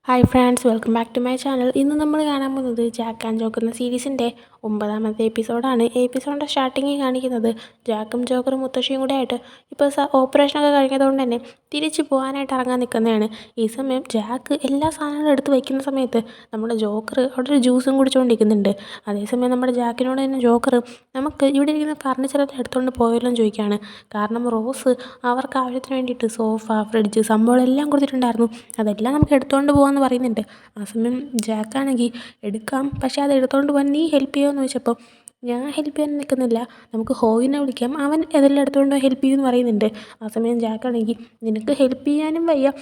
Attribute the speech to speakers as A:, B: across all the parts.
A: Hi friends, welcome back to my channel. ഇന്ന് നമ്മൾ കാണാൻ പോകുന്നത് ജാക്ക് ആൻഡ് ജോക്കർ എന്ന സീരീസിൻ്റെ 9ാമത്തെ എപ്പിസോഡാണ്. എപ്പിസോഡിൻ്റെ സ്റ്റാർട്ടിങ്ങിൽ കാണിക്കുന്നത് ജാക്കും ജോക്കറും മുത്തശ്ശിയും കൂടെ ആയിട്ട് ഇപ്പോൾ ഓപ്പറേഷനൊക്കെ കഴിഞ്ഞതുകൊണ്ട് തന്നെ തിരിച്ചു പോകാനായിട്ട് ഇറങ്ങാൻ നിൽക്കുന്നതാണ്. ഈ സമയം ജാക്ക് എല്ലാ സാധനങ്ങളും എടുത്ത് വയ്ക്കുന്ന സമയത്ത് നമ്മുടെ ജോക്കർ അവിടെ ഒരു ജ്യൂസും കുടിച്ചുകൊണ്ടിരിക്കുന്നുണ്ട്. അതേസമയം നമ്മുടെ ജാക്കിനോട് തന്നെ ജോക്കർ നമുക്ക് ഇവിടെ ഇരിക്കുന്ന ഫർണിച്ചറൊക്കെ എടുത്തുകൊണ്ട് പോയല്ലോ എന്ന് ചോദിക്കുകയാണ്. കാരണം റോസ് അവർക്ക് ആവശ്യത്തിന് വേണ്ടിയിട്ട് സോഫ, ഫ്രിഡ്ജ് സംഭവങ്ങളെല്ലാം കൊടുത്തിട്ടുണ്ടായിരുന്നു. അതെല്ലാം നമുക്ക് എടുത്തുകൊണ്ട് പോകാമെന്ന് പറയുന്നുണ്ട്. ആ സമയം ജാക്കാണെങ്കിൽ എടുക്കാം, പക്ഷേ അത് എടുത്തുകൊണ്ട് പോകാൻ നീ ഹെൽപ്പ് ചെയ്യുമോ എന്ന് ചോദിച്ചപ്പോൾ ഞാൻ ഹെൽപ്പ് ചെയ്യാൻ നിൽക്കുന്നില്ല, നമുക്ക് ഹോയിനെ വിളിക്കാം, അവൻ ഇതെല്ലാം എടുത്തുകൊണ്ട് ഹെൽപ്പ് ചെയ്യുമെന്ന് പറയുന്നുണ്ട്. ആ സമയം ജാക്കാണെങ്കിൽ നിനക്ക് ഹെൽപ്പ് ചെയ്യാനും വയ്യ,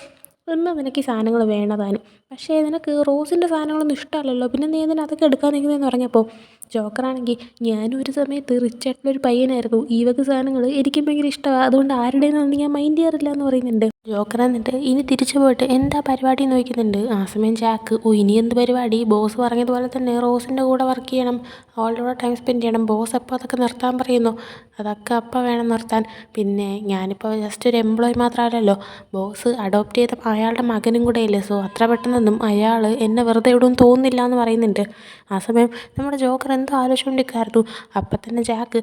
A: എന്നാൽ നിനക്ക് ഈ സാധനങ്ങൾ വേണ്ടതാനും, പക്ഷേ നിനക്ക് റോസിൻ്റെ സാധനങ്ങളൊന്നും ഇഷ്ടമല്ലല്ലോ, പിന്നെ നീ എന്തിനാ അതൊക്കെ എടുക്കാൻ നിൽക്കുന്നതെന്ന് പറഞ്ഞപ്പോൾ ജോക്കറാണെങ്കിൽ ഞാനും ഒരു സമയത്ത് റിച്ച് ആയിട്ടുള്ളൊരു പയ്യനായിരുന്നു, ഈ വക സാധനങ്ങൾ എനിക്കും ഭയങ്കര ഇഷ്ടമാണ്, അതുകൊണ്ട് ആരുടേന്നാണെന്ന് ഞാൻ മൈൻഡ് ചെയ്യാറില്ല എന്ന് പറയുന്നുണ്ട്. ജോക്കർ എന്നിട്ട് ഇനി തിരിച്ചു പോയിട്ട് എന്താ പരിപാടി എന്ന് ചോദിക്കുന്നുണ്ട്. ആ സമയം ജാക്ക് ഇനി എന്ത് പരിപാടി, ബോസ് പറഞ്ഞതുപോലെ തന്നെ റോസിൻ്റെ കൂടെ വർക്ക് ചെയ്യണം, അവളുടെ കൂടെ ടൈം സ്പെൻഡ് ചെയ്യണം, ബോസ് അപ്പോൾ അതൊക്കെ നിർത്താൻ പറയുന്നു, അതൊക്കെ അപ്പോൾ വേണം നിർത്താൻ, പിന്നെ ഞാനിപ്പോൾ ജസ്റ്റ് ഒരു എംപ്ലോയി മാത്രമല്ലല്ലോ, ബോസ് അഡോപ്റ്റ് ചെയ്ത അയാളുടെ മകനും കൂടെ അല്ലേ, സോ അത്ര പെട്ടെന്നൊന്നും അയാൾ എന്നെ വെറുതെ ഇടുമെന്ന് തോന്നുന്നില്ല എന്ന് പറയുന്നുണ്ട്. ആ സമയം നമ്മുടെ ജോക്കർ എന്തോ ആലോചിച്ചുകൊണ്ടിരിക്കുമായിരുന്നു. അപ്പം തന്നെ ജാക്ക്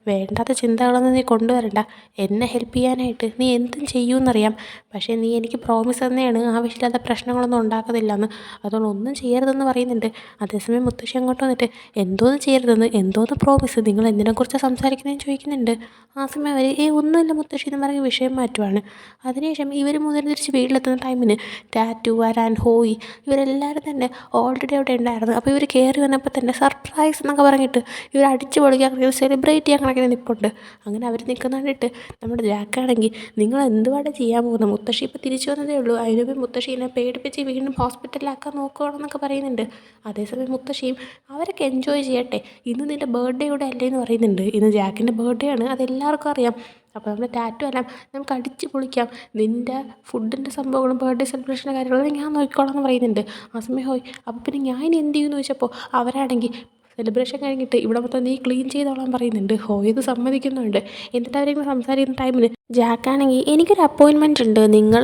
A: വേണ്ടാത്ത ചിന്തകളൊന്നും നീ കൊണ്ടുവരണ്ട, എന്നെ ഹെൽപ്പ് ചെയ്യാനായിട്ട് നീ എന്തും ചെയ്യുമെന്നറിയാം, പക്ഷേ നീ എനിക്ക് പ്രോമിസ് തന്നെയാണ് ആവശ്യമില്ലാത്ത പ്രശ്നങ്ങളൊന്നും ഉണ്ടാക്കുന്നില്ലെന്ന്, അതുകൊണ്ട് ഒന്നും ചെയ്യരുതെന്ന് പറയുന്നുണ്ട്. അതേസമയം മുത്തശ്ശി അങ്ങോട്ട് വന്നിട്ട് എന്തോന്ന് ചെയ്യരുതെന്ന്, എന്തോന്ന് പ്രോമിസ്, നിങ്ങൾ എന്തിനെക്കുറിച്ചാണ് സംസാരിക്കുന്നതെന്ന് ചോദിക്കുന്നുണ്ട്. ആ സമയം അവർ ഒന്നുമില്ല മുത്തശ്ശി എന്ന് പറഞ്ഞ് വിഷയം മാറ്റുവാണ്. അതിനുശേഷം ഇവർ മുതൽ തിരിച്ച് വീട്ടിലെത്തുന്ന ടൈമിന് ടാറ്റു, വരാൻ, ഹോയി ഇവരെല്ലാവരും തന്നെ ഓൾറെഡി അവിടെ ഉണ്ടായിരുന്നു. അപ്പോൾ ഇവർ കയറി വന്നപ്പോൾ തന്നെ സർപ്രൈസ് എന്നൊക്കെ പറഞ്ഞിട്ട് ഇവർ അടിച്ച് പൊളിക്കാൻ സെലിബ്രേറ്റ് ചെയ്യാൻ കണക്കിന് നിൽപ്പുണ്ട്. അങ്ങനെ അവർ നിൽക്കുന്ന കണ്ടിട്ട് നമ്മുടെ ജാക്കാണെങ്കിൽ നിങ്ങൾ എന്തുവാടെ ചെയ്യാൻ പോകുന്നത്, മുത്തശ്ശി ഇപ്പോൾ തിരിച്ചു വന്നതേ ഉള്ളൂ, അതിനുമ്പോൾ മുത്തശ്ശീനെ പേടിപ്പിച്ച് വീണ്ടും ഹോസ്പിറ്റലിലാക്കാൻ നോക്കുകയാണെന്നൊക്കെ പറയുന്നുണ്ട്. അതേസമയം മുത്തശ്ശിയും അവരൊക്കെ എൻജോയ് ചെയ്യട്ടെ, ഇന്ന് നിൻ്റെ ബർത്ത്ഡേ കൂടെ അല്ലേ എന്ന് പറയുന്നുണ്ട്. ഇന്ന് ജാക്കിൻ്റെ ബർത്ത്ഡേ ആണ്, അതെല്ലാവർക്കും അറിയാം, അപ്പോൾ നമ്മുടെ ടാറ്റു എല്ലാം നമുക്ക് അടിച്ച് പൊളിക്കാം, നിൻ്റെ ഫുഡിൻ്റെ സംഭവങ്ങളും ബർത്ത്ഡേ സെലിബ്രേഷൻ്റെ കാര്യങ്ങളും ഞാൻ നോക്കിക്കോളാം എന്ന് പറയുന്നുണ്ട്. ആ സമയം ഹോയ് അപ്പോൾ പിന്നെ ഞാൻ ഇനി എന്ത് ചെയ്യുമെന്ന് ചോദിച്ചപ്പോൾ അവരാണെങ്കിൽ സെലിബ്രേഷൻ കഴിഞ്ഞിട്ട് ഇവിടെ മൊത്തം നീ ക്ലീൻ ചെയ്തോളാൻ പറയുന്നുണ്ട്. ഹോയത് സമ്മതിക്കുന്നുണ്ട്. എന്നിട്ട് അവരിങ്ങനെ സംസാരിക്കുന്ന ടൈമിന് ജാക്കാണെങ്കിൽ എനിക്കൊരു അപ്പോയിൻമെൻറ്റ് ഉണ്ട്, നിങ്ങൾ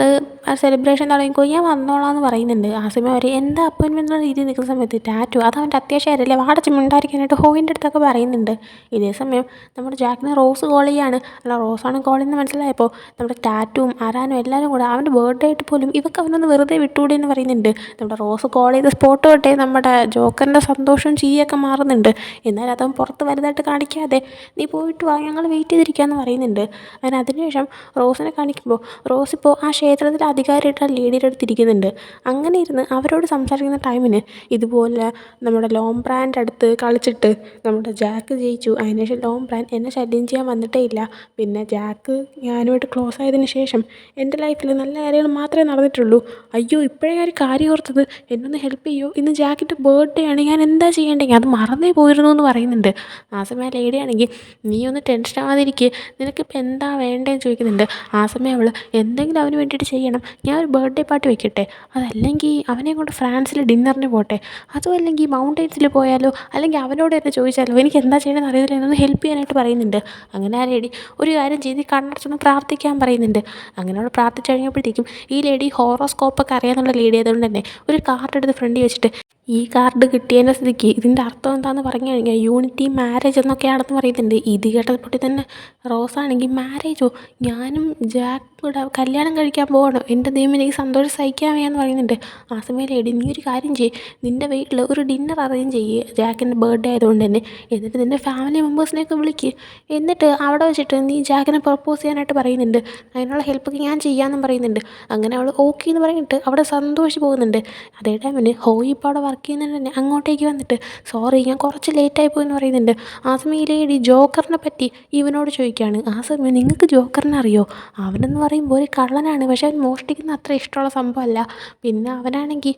A: ആ സെലിബ്രേഷൻ തുടങ്ങിക്കോ, ഞാൻ വന്നോളാം എന്ന് പറയുന്നുണ്ട്. ആ സമയം അവർ എന്താ അപ്പോയിൻമെൻറ്റ് എന്ന രീതിയിൽ നിൽക്കുന്ന സമയത്ത് ടാറ്റു അത് അവൻ്റെ അത്യാവശ്യമായിട്ടല്ലേ വാടച്ച് മിണ്ടായിരിക്കാനായിട്ട് ഹോയിൻ്റെ അടുത്തൊക്കെ പറയുന്നുണ്ട്. ഇതേ സമയം നമ്മുടെ ജാക്കിനെ റോസ് കോൾ ചെയ്യാണ്. അല്ല, റോസാണ് കോൾ ചെയ്യുന്നത് മനസ്സിലായപ്പോൾ നമ്മുടെ ടാറ്റുവും അരാനും എല്ലാവരും കൂടെ അവൻ്റെ ബർത്ത്ഡേ ആയിട്ട് പോലും ഇവർക്ക് അവനൊന്ന് വെറുതെ വിട്ടുകൂടി എന്ന് പറയുന്നുണ്ട്. നമ്മുടെ റോസ് കോൾ ചെയ്ത സ്പോട്ട് തൊട്ടേ നമ്മുടെ ജോക്കറിൻ്റെ സന്തോഷവും ചിരിയൊക്കെ മാറുന്നുണ്ട്. എന്നാൽ അതവൻ പുറത്ത് വലുതായിട്ട് കാണിക്കാതെ നീ പോയിട്ട് വാ, ഞങ്ങൾ വെയിറ്റ് ചെയ്തിരിക്കാമെന്ന് പറയുന്നുണ്ട്. അങ്ങനെ അതിനുശേഷം റോസിനെ കാണിക്കുമ്പോൾ റോസ് ഇപ്പോൾ ആ ക്ഷേത്രത്തിൽ അധികാരിയായിട്ട് ലേഡിയുടെ അടുത്തിരിക്കുന്നുണ്ട്. അങ്ങനെ ഇരുന്ന് അവരോട് സംസാരിക്കുന്ന ടൈമിന് ഇതുപോലെ നമ്മുടെ ലോംബ്രാൻ്റെ അടുത്ത് കളിച്ചിട്ട് നമ്മുടെ ജാക്ക് ജയിച്ചു, അതിനുശേഷം ലോംബ്രാൻ എന്നെ ശല്യം ചെയ്യാൻ വന്നിട്ടേ ഇല്ല, പിന്നെ ജാക്ക് ഞാനുമായിട്ട് ക്ലോസ് ആയതിനു ശേഷം എൻ്റെ ലൈഫിൽ നല്ല കാര്യങ്ങൾ മാത്രമേ നടന്നിട്ടുള്ളൂ, അയ്യോ ഇപ്പോഴേ ഞാൻ ഒരു കാര്യം ഓർത്തത്, എന്നൊന്ന് ഹെൽപ്പ് ചെയ്യുമോ, ഇന്ന് ജാക്കിൻ്റെ ബർത്ത്ഡേ ആണ്, ഞാൻ എന്താ ചെയ്യേണ്ടത്, അത് മറന്നേ പോയിരുന്നു എന്ന് പറയുന്നുണ്ട്. ആ സമയം ലേഡി ആണെങ്കിൽ നീ ഒന്ന് ടെൻഷൻ ആവാതിരിക്കുക, നിനക്കിപ്പോൾ എന്താ വേണ്ടതെന്ന് ചോദിക്കുന്നുണ്ട്. ആ സമയം അവൾ എന്തെങ്കിലും അവന് വേണ്ടിയിട്ട് ചെയ്യണം, ഞാൻ ഒരു ബർത്ത്ഡേ പാർട്ടി വെക്കട്ടെ, അതല്ലെങ്കിൽ അവനെ കൊണ്ട് ഫ്രാൻസിൽ ഡിന്നറിന് പോട്ടെ, അതും അല്ലെങ്കിൽ മൗണ്ടൻസിൽ പോയാലോ, അല്ലെങ്കിൽ അവനോട് തന്നെ ചോദിച്ചാലോ, എനിക്ക് എന്താ ചെയ്യണമെന്ന് അറിയില്ല, എന്നൊന്ന് ഹെൽപ്പ് ചെയ്യാനായിട്ട് പറയുന്നുണ്ട്. അങ്ങനെ ആ ലേഡി ഒരു കാര്യം ചെയ്ത് കണ്ണടച്ചൊന്ന് പ്രാർത്ഥിക്കാൻ പറയുന്നുണ്ട്. അങ്ങനെ അവൾ പ്രാർത്ഥിച്ചു കഴിഞ്ഞപ്പോഴത്തേക്കും ഈ ലേഡി ഹോറോസ്കോപ്പൊക്കെ അറിയാമെന്നുള്ള ലേഡി ആയതുകൊണ്ട് തന്നെ ഒരു കാർഡ് എടുത്ത് ഫ്രണ്ടിൽ വെച്ചിട്ട് ഈ കാർഡ് കിട്ടിയതിൻ്റെ സ്ഥിതിക്ക് ഇതിൻ്റെ അർത്ഥം എന്താണെന്ന് പറഞ്ഞു കഴിഞ്ഞാൽ യൂണിറ്റി മാരേജ് എന്നൊക്കെയാണെന്ന് പറയുന്നുണ്ട്. ഇത് കേട്ടപ്പോൾ തന്നെ റോസാണെങ്കിൽ മാരേജോ, ഞാനും ജാക്ക് കൂടെ കല്യാണം കഴിക്കാൻ പോകണം, എൻ്റെ ദൈവം എനിക്ക് സന്തോഷം സഹിക്കാൻ വയ്യാന്ന് പറയുന്നുണ്ട്. ആ സമയം ലേഡി നീ ഒരു കാര്യം ചെയ്യ്, നിൻ്റെ വീട്ടിൽ ഒരു ഡിന്നർ അറേഞ്ച് ചെയ്യുക ജാക്കിൻ്റെ ബർത്ത്ഡേ ആയതുകൊണ്ട് തന്നെ, എന്നിട്ട് നിൻ്റെ ഫാമിലി മെമ്പേഴ്സിനെയൊക്കെ വിളിക്കുക, എന്നിട്ട് അവിടെ വെച്ചിട്ട് നീ ജാക്കിനെ പ്രപ്പോസ് ചെയ്യാനായിട്ട് പറയുന്നുണ്ട്, അതിനുള്ള ഹെൽപ്പൊക്കെ ഞാൻ ചെയ്യാമെന്നും പറയുന്നുണ്ട്. അങ്ങനെ അവൾ ഓക്കെ എന്ന് പറഞ്ഞിട്ട് അവിടെ സന്തോഷിച്ച് പോകുന്നുണ്ട്. അതേ ടൈമിന് ഹോയി ഇപ്പോൾ അവിടെ വർക്ക് ചെയ്യുന്നതിന് തന്നെ അങ്ങോട്ടേക്ക് വന്നിട്ട് സോറി ഞാൻ കുറച്ച് ലേറ്റായി പോയെന്ന് പറയുന്നുണ്ട്. ആ സമയം ഈ ലേഡി ജോക്കറിനെ പറ്റി ഇവനോട് ചോദിക്കുകയാണ്. ആ സമയം നിങ്ങൾക്ക് ജോക്കറിനെ അറിയോ, അവനെന്ന് പറയുമ്പോൾ ഒരു കള്ളനാണ്, പക്ഷെ അവൻ മോഷ്ടിക്കുന്ന അത്ര ഇഷ്ടമുള്ള സംഭവമല്ല, പിന്നെ അവനാണെങ്കിൽ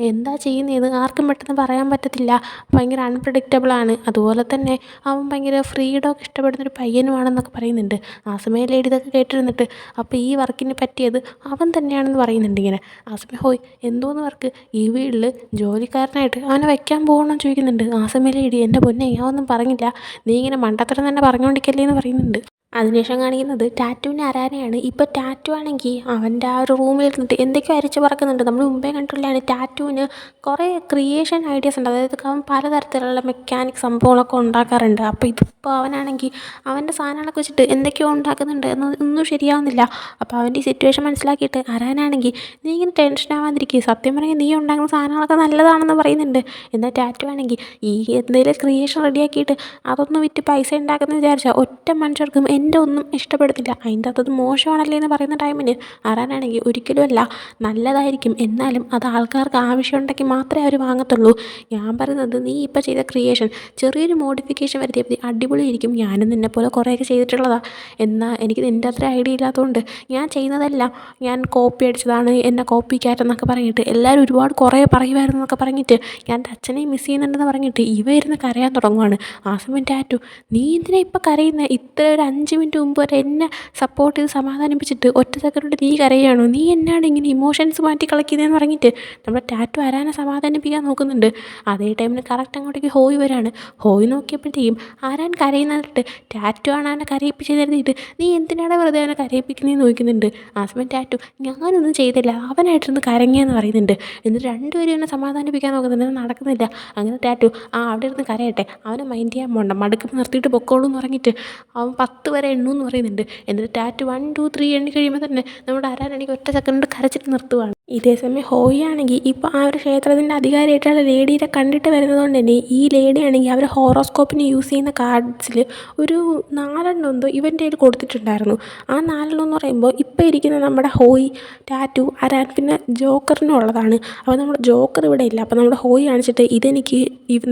A: എന്താ ചെയ്യുന്നതെന്ന് ആർക്കും പെട്ടെന്ന് പറയാൻ പറ്റത്തില്ല, ഭയങ്കര അൺപ്രഡിക്റ്റബിളാണ്, അതുപോലെ തന്നെ അവൻ ഭയങ്കര ഫ്രീഡമൊക്കെ ഇഷ്ടപ്പെടുന്നൊരു പയ്യനുമാണെന്നൊക്കെ പറയുന്നുണ്ട്. ആ സമയം ലേഡി ഇതൊക്കെ കേട്ടിരുന്നിട്ട് അപ്പോൾ ഈ വർക്കിന് പറ്റിയത് അവൻ തന്നെയാണെന്ന് പറയുന്നുണ്ട് ഇങ്ങനെ. ആ സമയം ഹോയ് എന്തോന്ന് വർക്ക്, ഈ വീട്ടിൽ ജോലിക്കാരനായിട്ട് അവനെ വയ്ക്കാൻ പോകണമെന്ന് ചോദിക്കുന്നുണ്ട്. ആ സമയം ലേഡി എൻ്റെ പൊന്നെ ഞാൻ ഒന്നും പറഞ്ഞില്ല, നീ ഇങ്ങനെ മണ്ടത്തരം തന്നെ പറഞ്ഞുകൊണ്ടിരിക്കല്ലേ എന്ന് പറയുന്നുണ്ട്. അതിനുശേഷം കാണിക്കുന്നത് ടാറ്റുവിനെ അരാനെയാണ്. ഇപ്പോൾ ടാറ്റു ആണെങ്കിൽ അവൻ്റെ ആ ഒരു റൂമിലിരുന്നിട്ട് എന്തൊക്കെയോ അരിച്ചു പറക്കുന്നുണ്ട്. നമ്മൾ മുമ്പേ കണ്ടിട്ടുള്ളതാണ് ടാറ്റുവിന് കുറേ ക്രിയേഷൻ ഐഡിയാസ് ഉണ്ട്. അതായത് അവൻ പലതരത്തിലുള്ള മെക്കാനിക് സംഭവങ്ങളൊക്കെ ഉണ്ടാക്കാറുണ്ട്. അപ്പോൾ ഇതിപ്പോൾ അവനാണെങ്കിൽ അവൻ്റെ സാധനങ്ങളൊക്കെ വെച്ചിട്ട് എന്തൊക്കെയോ ഉണ്ടാക്കുന്നുണ്ട് ഒന്നും ശരിയാവുന്നില്ല. അപ്പോൾ അവൻ്റെ ഈ സിറ്റുവേഷൻ മനസ്സിലാക്കിയിട്ട് അരാനാണെങ്കിൽ നീ ഇങ്ങനെ ടെൻഷൻ ആവാതിരിക്കുക, സത്യം പറഞ്ഞാൽ നീ ഉണ്ടാക്കുന്ന സാധനങ്ങളൊക്കെ നല്ലതാണെന്ന് പറയുന്നുണ്ട്. എന്നാൽ ടാറ്റു ആണെങ്കിൽ ഈ എന്തെങ്കിലും ക്രിയേഷൻ റെഡിയാക്കിയിട്ട് അതൊന്ന് വിറ്റ് പൈസ ഉണ്ടാക്കുമെന്ന് വിചാരിച്ചാൽ ഒറ്റ മനുഷ്യർക്കും എൻ്റെ ഒന്നും ഇഷ്ടപ്പെടുന്നില്ല. അതിൻ്റെ അകത്തത് മോശമാണല്ലേ എന്ന് പറയുന്ന ടൈമിന് അറാനാണെങ്കിൽ ഒരിക്കലുമല്ല, നല്ലതായിരിക്കും, എന്നാലും അത് ആൾക്കാർക്ക് ആവശ്യമുണ്ടെങ്കിൽ മാത്രമേ അവർ വാങ്ങത്തുള്ളൂ. ഞാൻ പറയുന്നത് നീ ഇപ്പോൾ ചെയ്ത ക്രിയേഷൻ ചെറിയൊരു മോഡിഫിക്കേഷൻ വരുത്തിയാൽ മതി, അടിപൊളിയായിരിക്കും. ഞാനും നിന്നെപ്പോലെ കുറേയൊക്കെ ചെയ്തിട്ടുള്ളതാണ്. എന്നാൽ എനിക്ക് നിൻ്റെ അത്ര ഐഡിയ ഇല്ലാത്തതുകൊണ്ട് ഞാൻ ചെയ്യുന്നതെല്ലാം ഞാൻ കോപ്പി അടിച്ചതാണ്, എന്നെ കോപ്പി ക്യാറ്റെന്നൊക്കെ പറഞ്ഞിട്ട് എല്ലാവരും ഒരുപാട് കുറേ പറയുമായിരുന്നു എന്നൊക്കെ പറഞ്ഞിട്ട് ഞാൻ എൻ്റെ അച്ഛനെയും മിസ് ചെയ്യുന്നുണ്ടെന്ന് പറഞ്ഞിട്ട് ഇവ ഇരുന്ന് കരയാൻ തുടങ്ങുവാണ്. ആ സമയം ടാറ്റു നീ എന്തിനാ ഇപ്പോൾ കരയുന്നത്? ഇത്ര ഒരു 5 മിനിറ്റ് മുമ്പ് വരെ എന്നെ സപ്പോർട്ട് ചെയ്ത് സമാധാനിപ്പിച്ചിട്ട് ഒറ്റ സെക്കൻഡ് കൊണ്ട് നീ കരയുകയാണോ? നീ എന്നാണ് ഇങ്ങനെ ഇമോഷൻസ് മാറ്റി കളിക്കുന്നതെന്ന് പറഞ്ഞിട്ട് നമ്മുടെ ടാറ്റു ആരാനെ സമാധാനിപ്പിക്കാൻ നോക്കുന്നുണ്ട്. അതേ ടൈമിന് കറക്റ്റ് അങ്ങോട്ടേക്ക് ഹോയ് വരാണ്. ഹോയ് നോക്കിയപ്പോഴത്തേക്കും ആരാൻ കരയുന്നിട്ട് ടാറ്റു ആണ് അവനെ കരയിപ്പിച്ചെന്ന് എഴുതിയിട്ട് നീ എന്തിനാണ് വെറുതെ അവനെ കരയിപ്പിക്കുന്നതെന്ന് ചോദിക്കുന്നുണ്ട്. ആ സമയം ടാറ്റു ഞാനൊന്നും ചെയ്തില്ല, അവനായിട്ടിരുന്ന് കരങ്ങിയെന്ന് പറയുന്നുണ്ട്. എന്നിട്ട് രണ്ടുപേരും എന്നെ സമാധാനിപ്പിക്കാൻ നോക്കുന്നുണ്ട്, അത് നടക്കുന്നില്ല. അങ്ങനെ ടാറ്റു അവിടെ ഇരുന്ന് കരയട്ടെ, അവനെ മൈൻഡ് ചെയ്യാൻ പോകണ്ട, മടുക്കുമ്പോൾ നിർത്തിയിട്ട് പൊക്കോളൂ എന്ന് പറഞ്ഞിട്ട് അവൻ 10 വരെ എണ്ണുമെന്ന് പറയുന്നുണ്ട്. എന്നിട്ട് ടാറ്റു 1 2 3 എണ്ണി കഴിയുമ്പോൾ തന്നെ നമ്മുടെ ആരാനാണെങ്കിൽ ഒറ്റ സെക്കൻഡ് കരച്ചിട്ട് നിർത്തുവാണ്. ഇതേ സമയം ഹോയി ആണെങ്കിൽ ഇപ്പോൾ ആ ഒരു ക്ഷേത്രത്തിൻ്റെ അധികാരിയായിട്ടുള്ള ലേഡീനെ കണ്ടിട്ട് വരുന്നതുകൊണ്ട് തന്നെ ഈ ലേഡി ആണെങ്കിൽ അവർ ഹോറോസ്കോപ്പിന് യൂസ് ചെയ്യുന്ന കാർഡ്സിൽ ഒരു 4 എന്തോ ഇവൻ്റെ കയ്യിൽ കൊടുത്തിട്ടുണ്ടായിരുന്നു. ആ 4 എന്ന് പറയുമ്പോൾ ഇപ്പോൾ ഇരിക്കുന്ന നമ്മുടെ ഹോയി, ടാറ്റു, അരാൻ പിന്നെ ജോക്കറിനും ഉള്ളതാണ്. അപ്പോൾ നമ്മുടെ ജോക്കർ ഇവിടെ ഇല്ല. അപ്പോൾ നമ്മുടെ ഹോയി കാണിച്ചിട്ട് ഇതെനിക്ക്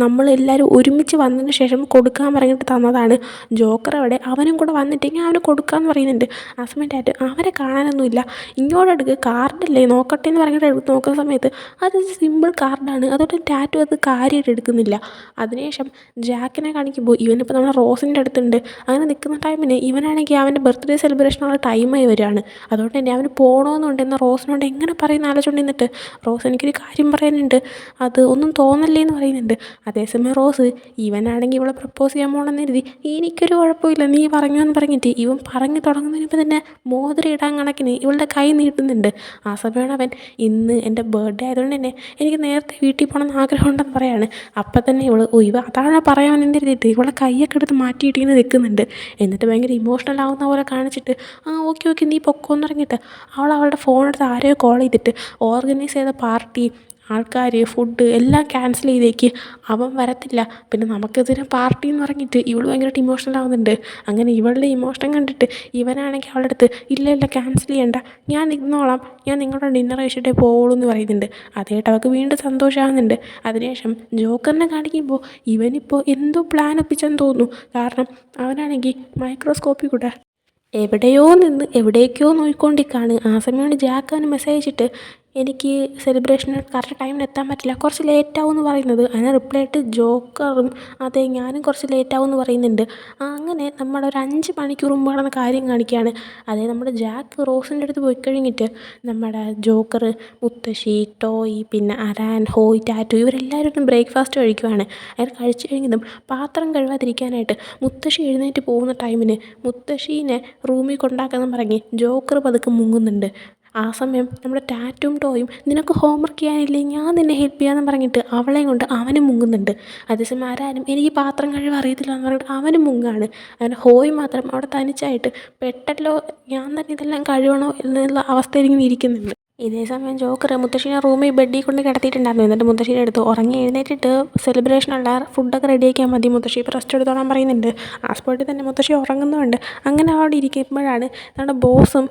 A: നമ്മളെല്ലാവരും ഒരുമിച്ച് വന്നതിന് ശേഷം കൊടുക്കാൻ പറഞ്ഞിട്ട് തന്നതാണ്. ജോക്കർ അവിടെ അവനും കൂടെ വന്നിട്ടെങ്കിൽ അവന് കൊടുക്കാമെന്ന് പറയുന്നുണ്ട്. ആ സമയം ടാറ്റു അവനെ കാണാനൊന്നുമില്ല, ഇങ്ങോട്ടെടുക്ക് കാർഡല്ലേ നോക്കട്ടെ എന്ന് പറഞ്ഞിട്ട് എടുത്ത് നോക്കുന്ന സമയത്ത് അത് സിമ്പിൾ കാർഡാണ്. അതുകൊണ്ട് ടാറ്റു അത് കാര്യമായിട്ട് എടുക്കുന്നില്ല. അതിനുശേഷം ജാക്കിനെ കാണിക്കുമ്പോൾ ഇവനിപ്പോൾ നമ്മുടെ റോസിൻ്റെ അടുത്തുണ്ട്. അങ്ങനെ നിൽക്കുന്ന ടൈമിന് ഇവനാണെങ്കിൽ അവൻ്റെ ബർത്ത്ഡേ സെലിബ്രേഷനുള്ള ടൈമായി വരികയാണ്. അതുകൊണ്ട് തന്നെ അവന് പോകണമെന്നുണ്ട്. എന്നാൽ റോസിനോട് എങ്ങനെ പറയുന്ന ആലോചിച്ചുകൊണ്ട് നിന്നിട്ട് റോസ് എനിക്കൊരു കാര്യം പറയാനുണ്ട്, അത് ഒന്നും തോന്നല്ലേ എന്ന് പറയുന്നുണ്ട്. അതേസമയം റോസ് ഇവനാണെങ്കിൽ ഇവളെ പ്രപ്പോസ് ചെയ്യാൻ പോകണമെന്ന് കരുതി എനിക്കൊരു കുഴപ്പമില്ല നീ പറഞ്ഞു എന്ന് പറഞ്ഞിട്ട് ഇവൻ പറഞ്ഞു തുടങ്ങുന്നതിന് തന്നെ മോതിരം ഇടാൻ കണക്കിന് ഇവളുടെ കൈ നീട്ടുന്നുണ്ട്. ആ സമയമാണ് അവൻ ഇന്ന് എൻ്റെ ബർത്ത്ഡേ ആയതുകൊണ്ട് തന്നെ എനിക്ക് നേരത്തെ വീട്ടിൽ പോകണമെന്ന് ആഗ്രഹമുണ്ടെന്ന് പറയാണ്. അപ്പം തന്നെ ഇവ അതാണ് പറയാമെന്ന് എഴുതിയിട്ട് ഇവളെ കൈയൊക്കെ എടുത്ത് മാറ്റിയിട്ടിങ്ങനെ നിൽക്കുന്നുണ്ട്. എന്നിട്ട് ഭയങ്കര ഇമോഷണൽ ആവുന്ന പോലെ കാണിച്ചിട്ട് ഓക്കെ ഓക്കെ നീ പൊക്കോന്ന് പറഞ്ഞിട്ട് അവളുടെ ഫോണെടുത്ത് ആരെയോ കോൾ ചെയ്തിട്ട് ഓർഗനൈസ് ചെയ്ത പാർട്ടി ആൾക്കാർ ഫുഡ് എല്ലാം ക്യാൻസൽ ചെയ്തേക്ക്, അവൻ വരത്തില്ല, പിന്നെ നമുക്കെതിരെ പാർട്ടി എന്ന് പറഞ്ഞിട്ട് ഇവൾ ഭയങ്കരമായിട്ട് ഇമോഷണൽ ആവുന്നുണ്ട്. അങ്ങനെ ഇവളുടെ ഇമോഷൻ കണ്ടിട്ട് ഇവനാണെങ്കിൽ അവളുടെ അടുത്ത് ഇല്ല ക്യാൻസൽ ചെയ്യണ്ട, ഞാൻ നിന്നോളാം, ഞാൻ നിങ്ങളുടെ ഡിന്നർ കഴിച്ചിട്ടേ പോവുള്ളൂ എന്ന് പറയുന്നുണ്ട്. അതേട്ട് അവൾക്ക് വീണ്ടും സന്തോഷമാകുന്നുണ്ട്. അതിനുശേഷം ജോക്കറിനെ കാണിക്കുമ്പോൾ ഇവനിപ്പോൾ എന്തോ പ്ലാൻ ഒപ്പിച്ചെന്ന് തോന്നുന്നു. കാരണം അവനാണെങ്കിൽ മൈക്രോസ്കോപ്പിൽ കൂടെ എവിടെയോ നിന്ന് എവിടേക്കോ നോക്കിക്കൊണ്ടിരിക്കുകയാണ്. ആ സമയമാണ് ജാക്ക് അവന് മെസ്സേജ് അയച്ചിട്ട് എനിക്ക് സെലിബ്രേഷന് കറക്റ്റ് ടൈമിന് എത്താൻ പറ്റില്ല, കുറച്ച് ലേറ്റാവും എന്ന് പറയുന്നത്. അതിന് റിപ്ലൈ ആയിട്ട് ജോക്കറും അതെ ഞാനും കുറച്ച് ലേറ്റാവും എന്ന് പറയുന്നുണ്ട്. അങ്ങനെ നമ്മളൊരു 5 മണിക്കൂർ മുമ്പ് നടന്ന കാര്യം കാണിക്കുകയാണ്. അതേ നമ്മുടെ ജാക്ക് റോസിൻ്റെ അടുത്ത് പോയി കഴിഞ്ഞിട്ട് നമ്മുടെ ജോക്കർ, മുത്തശ്ശി, ടോയ്, പിന്നെ അരാൻ, ഹോയ്, ടാറ്റു ഇവരെല്ലാവരും ബ്രേക്ക്ഫാസ്റ്റ് കഴിക്കുവാണ്. അവർ കഴിച്ചു കഴിഞ്ഞതും പാത്രം കഴുകാതിരിക്കാനായിട്ട് മുത്തശ്ശി എഴുന്നേറ്റ് പോകുന്ന ടൈമിന് മുത്തശ്ശീനെ റൂമിൽ കൊണ്ടാക്കാമെന്ന് പറഞ്ഞ് ജോക്കർ പതുക്കെ മുങ്ങുന്നുണ്ട്. ആ സമയം നമ്മുടെ ടാറ്റും ടോയും നിനക്ക് ഹോംവർക്ക് ചെയ്യാനില്ലേ ഞാൻ നിന്നെ ഹെൽപ്പ് ചെയ്യാമെന്ന് പറഞ്ഞിട്ട് അവളെയും കൊണ്ട് അവനും മുങ്ങുന്നുണ്ട്. അതേസമയം ആരാനും എനിക്ക് പാത്രം കഴിവ് അറിയത്തില്ല എന്ന് പറഞ്ഞിട്ട് അവനും മുങ്ങാണ്. അങ്ങനെ ഹോയ് മാത്രം അവിടെ തനിച്ചായിട്ട് പെട്ടല്ലോ, ഞാൻ തന്നെ ഇതെല്ലാം കഴിയണോ എന്നുള്ള അവസ്ഥയിൽ ഇങ്ങനെ ഇരിക്കുന്നുണ്ട്. ഇതേ സമയം ജോക്കർ മുത്തശ്ശീനെ റൂമിൽ ബെഡിൽ കൊണ്ട് കിടത്തിയിട്ടുണ്ടായിരുന്നു. എന്നിട്ട് മുത്തശ്ശീനെ എടുത്ത് ഉറങ്ങി എഴുന്നേറ്റിട്ട് സെലിബ്രേഷനുള്ള ഫുഡൊക്കെ റെഡിയാക്കിയാൽ മതി, മുത്തശ്ശി ഇപ്പോൾ റെസ്റ്റ് എടുത്തോളാൻ പറയുന്നുണ്ട്. ആ സ്പോട്ടിൽ തന്നെ മുത്തശ്ശി ഉറങ്ങുന്നുണ്ട്. അങ്ങനെ അവിടെ ഇരിക്കുമ്പോഴാണ് നമ്മുടെ ബോസും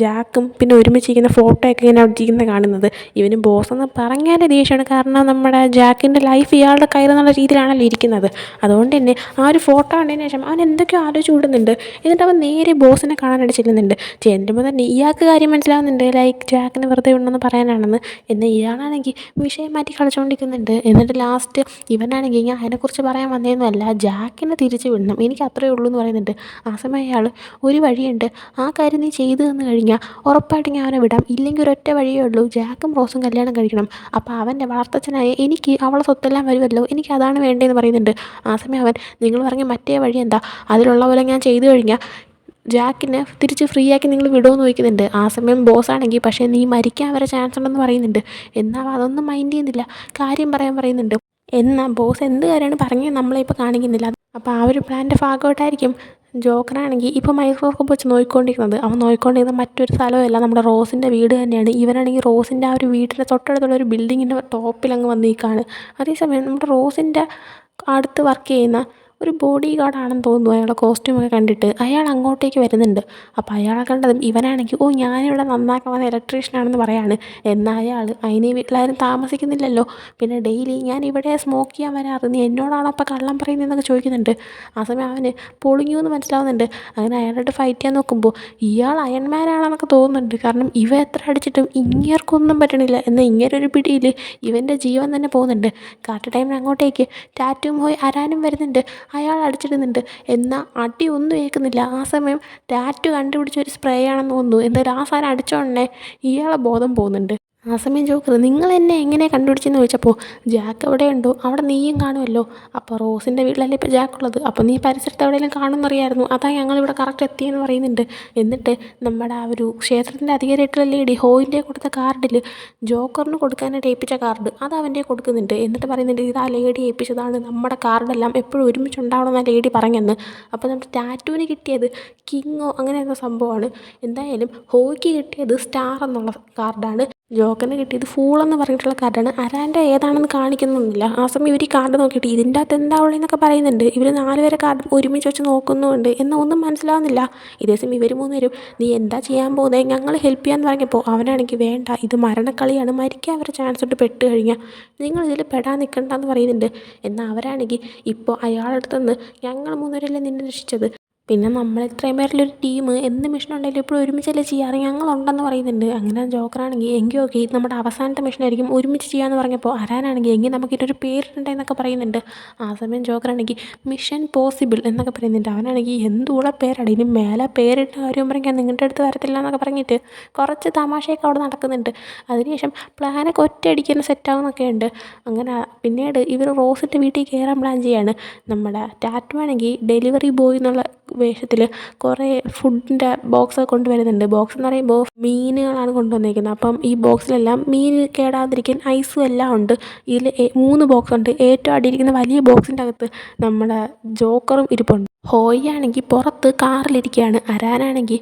A: ജാക്കും പിന്നെ ഒരുമിച്ചിരിക്കുന്ന ഫോട്ടോയൊക്കെ ഇങ്ങനെ അവിടെ ഇരിക്കുന്നത് കാണുന്നത്. ഇവന് ബോസെന്ന് പറഞ്ഞാൽ ദേഷ്യമാണ്, കാരണം നമ്മുടെ ജാക്കിൻ്റെ ലൈഫ് ഇയാളുടെ കയ്യിലെന്നുള്ള രീതിയിലാണല്ലോ ഇരിക്കുന്നത്. അതുകൊണ്ട് തന്നെ ആ ഒരു ഫോട്ടോ കണ്ടതിന് ശേഷം അവൻ എന്തൊക്കെയോ ആലോചിച്ച് കൂടുന്നുണ്ട്. എന്നിട്ട് അവൻ നേരെ ബോസിനെ കാണാനായിട്ട് ചെല്ലുന്നുണ്ട്. ചെല്ലുമ്പോൾ തന്നെ ഇയാൾക്ക് കാര്യം മനസ്സിലാവുന്നുണ്ട്, ലൈക്ക് ജാക്കിന് വെറുതെ ഉണ്ടെന്ന് പറയാനാണെന്ന്. എന്നാൽ ഇയാളാണെങ്കിൽ വിഷയം മാറ്റി കളിച്ചുകൊണ്ടിരിക്കുന്നുണ്ട്. എന്നിട്ട് ലാസ്റ്റ് ഇവനാണെങ്കിൽ ഞാൻ അതിനെക്കുറിച്ച് പറയാൻ വന്നതൊന്നുമല്ല, ജാക്കിനെ തിരിച്ച് വിടണം, എനിക്ക് അത്രയേ ഉള്ളൂ എന്ന് പറയുന്നുണ്ട്. ആ സമയം അയാൾ ഒരു വഴിയുണ്ട്, ആ കാര്യം നീ ചെയ്തു തന്നു കഴിഞ്ഞാൽ ഉറപ്പായിട്ടും ഞാൻ അവനെ വിടാം, ഇല്ലെങ്കിൽ ഒരൊറ്റ വഴിയേ ഉള്ളൂ, ജാക്കും റോസും കല്യാണം കഴിക്കണം, അപ്പോൾ അവൻ്റെ വളർത്തച്ഛനായ എനിക്ക് അവളെ സ്വത്തെല്ലാം വരുമല്ലോ, എനിക്ക് അതാണ് വേണ്ടതെന്ന് പറയുന്നുണ്ട്. ആ സമയം അവൻ നിങ്ങൾ പറഞ്ഞ മറ്റേ വഴി എന്താ, അതിലുള്ള പോലെ ഞാൻ ചെയ്തു കഴിഞ്ഞാൽ ജാക്കിനെ തിരിച്ച് ഫ്രീ ആക്കി നിങ്ങൾ വിടുമെന്ന് ചോദിക്കുന്നുണ്ട്. ആ സമയം ബോസാണെങ്കിൽ പക്ഷേ നീ മരിക്കാൻ വരെ ചാൻസ് ഉണ്ടെന്ന് പറയുന്നുണ്ട്. എന്നാൽ അതൊന്നും മൈൻഡ് ചെയ്യുന്നില്ല, കാര്യം പറയുന്നുണ്ട്. എന്നാൽ ബോസ് എന്ത് കാര്യമാണ് പറഞ്ഞത് നമ്മളെ ഇപ്പോൾ കാണിക്കുന്നില്ല. അപ്പോൾ ആ ഒരു പ്ലാൻ്റെ ഭാഗമായിട്ടായിരിക്കും ജോക്കറാണെങ്കിൽ ഇപ്പോൾ മൈക്രോസ്കോപ്പ് വെച്ച് നോക്കിക്കൊണ്ടിരിക്കുന്നത്. അവൻ നോക്കിക്കൊണ്ടിരുന്ന മറ്റൊരു സ്ഥലമല്ല, നമ്മുടെ റോസിൻ്റെ വീട് തന്നെയാണ്. ഇവനാണെങ്കിൽ റോസിൻ്റെ ആ ഒരു വീടിൻ്റെ തൊട്ടടുത്തുള്ള ഒരു ബിൽഡിങ്ങിൻ്റെ ടോപ്പിൽ അങ്ങ് വന്ന് നിൽക്കുകയാണ്. അതേസമയം നമ്മുടെ റോസിൻ്റെ അടുത്ത് വർക്ക് ചെയ്യുന്ന ഒരു ബോഡി ഗാർഡാണെന്ന് തോന്നുന്നു, അയാളുടെ കോസ്റ്റ്യൂമൊക്കെ കണ്ടിട്ട് അയാൾ അങ്ങോട്ടേക്ക് വരുന്നുണ്ട്. അപ്പോൾ അയാളെ കണ്ടതും ഇവനാണെങ്കിൽ ഓ ഞാനിവിടെ നന്നാക്കാൻ വന്ന ഇലക്ട്രീഷ്യനാണെന്ന് പറയാണ്. എന്നാൽ അയാൾ അതിന് ഈ വീട്ടിലാരും താമസിക്കുന്നില്ലല്ലോ, പിന്നെ ഡെയിലി ഞാൻ ഇവിടെ സ്മോക്ക് ചെയ്യാൻ വരാറ്, നീ എന്നോടാണോ അപ്പോൾ കള്ളം പറയുന്നതെന്നൊക്കെ ചോദിക്കുന്നുണ്ട്. ആ സമയം അവന് പൊളിഞ്ഞു എന്ന് മനസ്സിലാവുന്നുണ്ട്. അങ്ങനെ അയാളോട് ഫൈറ്റ് ചെയ്യാൻ നോക്കുമ്പോൾ ഇയാൾ അയൺമാനാണെന്നൊക്കെ തോന്നുന്നുണ്ട്. കാരണം ഇവ എത്ര അടിച്ചിട്ടും ഇങ്ങേർക്കൊന്നും പറ്റണില്ല. എന്നാൽ ഇങ്ങേരൊരു പിടിയിൽ ഇവൻ്റെ ജീവൻ തന്നെ പോകുന്നുണ്ട്. കറക്റ്റ് ടൈമിന് അങ്ങോട്ടേക്ക് ടാറ്റും പോയി അരാനും വരുന്നുണ്ട്. അയാൾ അടിച്ചിടുന്നുണ്ട്, എന്നാൽ അടി ഒന്നും ഏൽക്കുന്നില്ല. ആ സമയം ടാറ്റു കണ്ടുപിടിച്ച ഒരു സ്പ്രേ ആണെന്ന് തോന്നുന്നു. എന്തായാലും ആ സാധനം അടിച്ചോടനെ ഇയാളെ ബോധം പോകുന്നുണ്ട്. ആ സമയം ജോക്കർ നിങ്ങൾ എന്നെ എങ്ങനെ കണ്ടുപിടിച്ചെന്ന് ചോദിച്ചപ്പോൾ ജാക്ക് എവിടെ ഉണ്ടോ അവിടെ നീയും കാണുമല്ലോ. അപ്പോൾ റോസിൻ്റെ വീട്ടിലല്ലേ ഇപ്പോൾ ജാക്കുള്ളത്, അപ്പോൾ നീ പരിസരത്ത് എവിടെയെങ്കിലും കാണുമെന്നറിയായിരുന്നു, അതാ ഞങ്ങളിവിടെ കറക്റ്റ് എത്തിയെന്ന് പറയുന്നുണ്ട്. എന്നിട്ട് നമ്മുടെ ആ ഒരു ക്ഷേത്രത്തിൻ്റെ അധികാരിയായിട്ടുള്ള ലേഡി ഹോയിൻ്റെ കൊടുത്ത കാർഡിൽ ജോക്കറിന് കൊടുക്കാനായിട്ട് ഏൽപ്പിച്ച കാർഡ് അത് അവൻ്റെ കൊടുക്കുന്നുണ്ട്. എന്നിട്ട് പറയുന്നുണ്ട് ഇത് ആ ലേഡി ഏൽപ്പിച്ചതാണ്, നമ്മുടെ കാർഡെല്ലാം എപ്പോഴും ഒരുമിച്ചുണ്ടാവണമെന്ന് ആ ലേഡി പറഞ്ഞെന്ന്. അപ്പോൾ നമ്മുടെ ടാറ്റുവിന് കിട്ടിയത് കിങ്ങോ അങ്ങനെ എന്ന സംഭവമാണ്. എന്തായാലും ഹോയ്ക്ക് കിട്ടിയത് സ്റ്റാർ എന്നുള്ള കാർഡാണ്. ജോക്കറിന് കിട്ടിയത് ഫൂളെന്ന് പറഞ്ഞിട്ടുള്ള കാർഡാണ്. അരാൻ്റെ ഏതാണെന്ന് കാണിക്കുന്നൊന്നുമില്ല. ആ സമയം ഇവർ ഈ കാർഡ് നോക്കിയിട്ട് ഇതിൻ്റെ അകത്ത് എന്താ ഉള്ളതെന്നൊക്കെ പറയുന്നുണ്ട്. ഇവർ 4 പേരെ കാർഡ് ഒരുമിച്ച് വെച്ച് നോക്കുന്നുമുണ്ട്, എന്നാൽ ഒന്നും മനസ്സിലാവുന്നില്ല. ഇതേ സമയം ഇവർ 3 പേരും നീ എന്താ ചെയ്യാൻ പോകുന്നത്, ഞങ്ങൾ ഹെൽപ്പ് ചെയ്യാമെന്ന് പറഞ്ഞപ്പോൾ അവനാണെങ്കിൽ വേണ്ട, ഇത് മരണക്കളിയാണ്, മരിക്കാൻ വരെ ചാൻസ് ഉണ്ട് പെട്ട് കഴിഞ്ഞാൽ, നിങ്ങൾ ഇതിൽ പെടാൻ നിൽക്കണ്ടെന്ന് പറയുന്നുണ്ട്. എന്നാൽ അവരാണെങ്കിൽ ഇപ്പോൾ അയാളുടെ അടുത്തുനിന്ന് ഞങ്ങൾ 3 പേരല്ലേ നിന്നെ രക്ഷിച്ചത്, പിന്നെ നമ്മൾ ഇത്രയും പേരിലൊരു ടീം എന്ത് മിഷൻ ഉണ്ടെങ്കിലും എപ്പോഴും ഒരുമിച്ചല്ലേ ചെയ്യാറ്, ഞങ്ങളുണ്ടെന്ന് പറയുന്നുണ്ട്. അങ്ങനെ ജോക്കറാണെങ്കിൽ എങ്കിൽ ഓക്കെ ഇത് നമ്മുടെ അവസാനത്തെ മിഷനായിരിക്കും, ഒരുമിച്ച് ചെയ്യാമെന്ന് പറഞ്ഞപ്പോൾ അരാനാണെങ്കിൽ എങ്കിൽ നമുക്കിതൊരു പേരിട്ടുണ്ടെന്നൊക്കെ പറയുന്നുണ്ട്. ആ സമയം ജോക്കറാണെങ്കിൽ മിഷൻ പോസിബിൾ എന്നൊക്കെ പറയുന്നുണ്ട്. അവനാണെങ്കിൽ എന്തുകൂടെ പേരാണ്, ഇനി മേലെ പേരിട്ട കാര്യം പറഞ്ഞാൽ നിങ്ങളുടെ അടുത്ത് വരത്തില്ല എന്നൊക്കെ പറഞ്ഞിട്ട് കുറച്ച് തമാശയൊക്കെ അവിടെ നടക്കുന്നുണ്ട്. അതിനുശേഷം പ്ലാനൊക്കെ ഒറ്റയടിക്ക് സെറ്റാവുന്നൊക്കെ ഉണ്ട്. അങ്ങനെ പിന്നീട് ഇവർ റോസിൻ്റെ വീട്ടിൽ കയറാൻ പ്ലാൻ ചെയ്യാണ്. നമ്മുടെ ടാറ്റുവാണെങ്കിൽ ഡെലിവറി ബോയ് എന്നുള്ള വേഷത്തിൽ കുറേ ഫുഡിൻ്റെ ബോക്സൊക്കെ കൊണ്ടുവരുന്നുണ്ട്. ബോക്സ് എന്ന് പറയുമ്പോൾ മീനുകളാണ് കൊണ്ടുവന്നിരിക്കുന്നത്. അപ്പം ഈ ബോക്സിലെല്ലാം മീൻ കേടാതിരിക്കാൻ ഐസും എല്ലാം ഉണ്ട്. ഇതിൽ 3 ബോക്സ് ഉണ്ട്. ഏറ്റവും അടിയിരിക്കുന്ന വലിയ ബോക്സിൻ്റെ അകത്ത് നമ്മുടെ ജോക്കറും ഇരിപ്പുണ്ട്. ഹോയി ആണെങ്കിൽ പുറത്ത് കാറിലിരിക്കുകയാണ്. അരാനാണെങ്കിൽ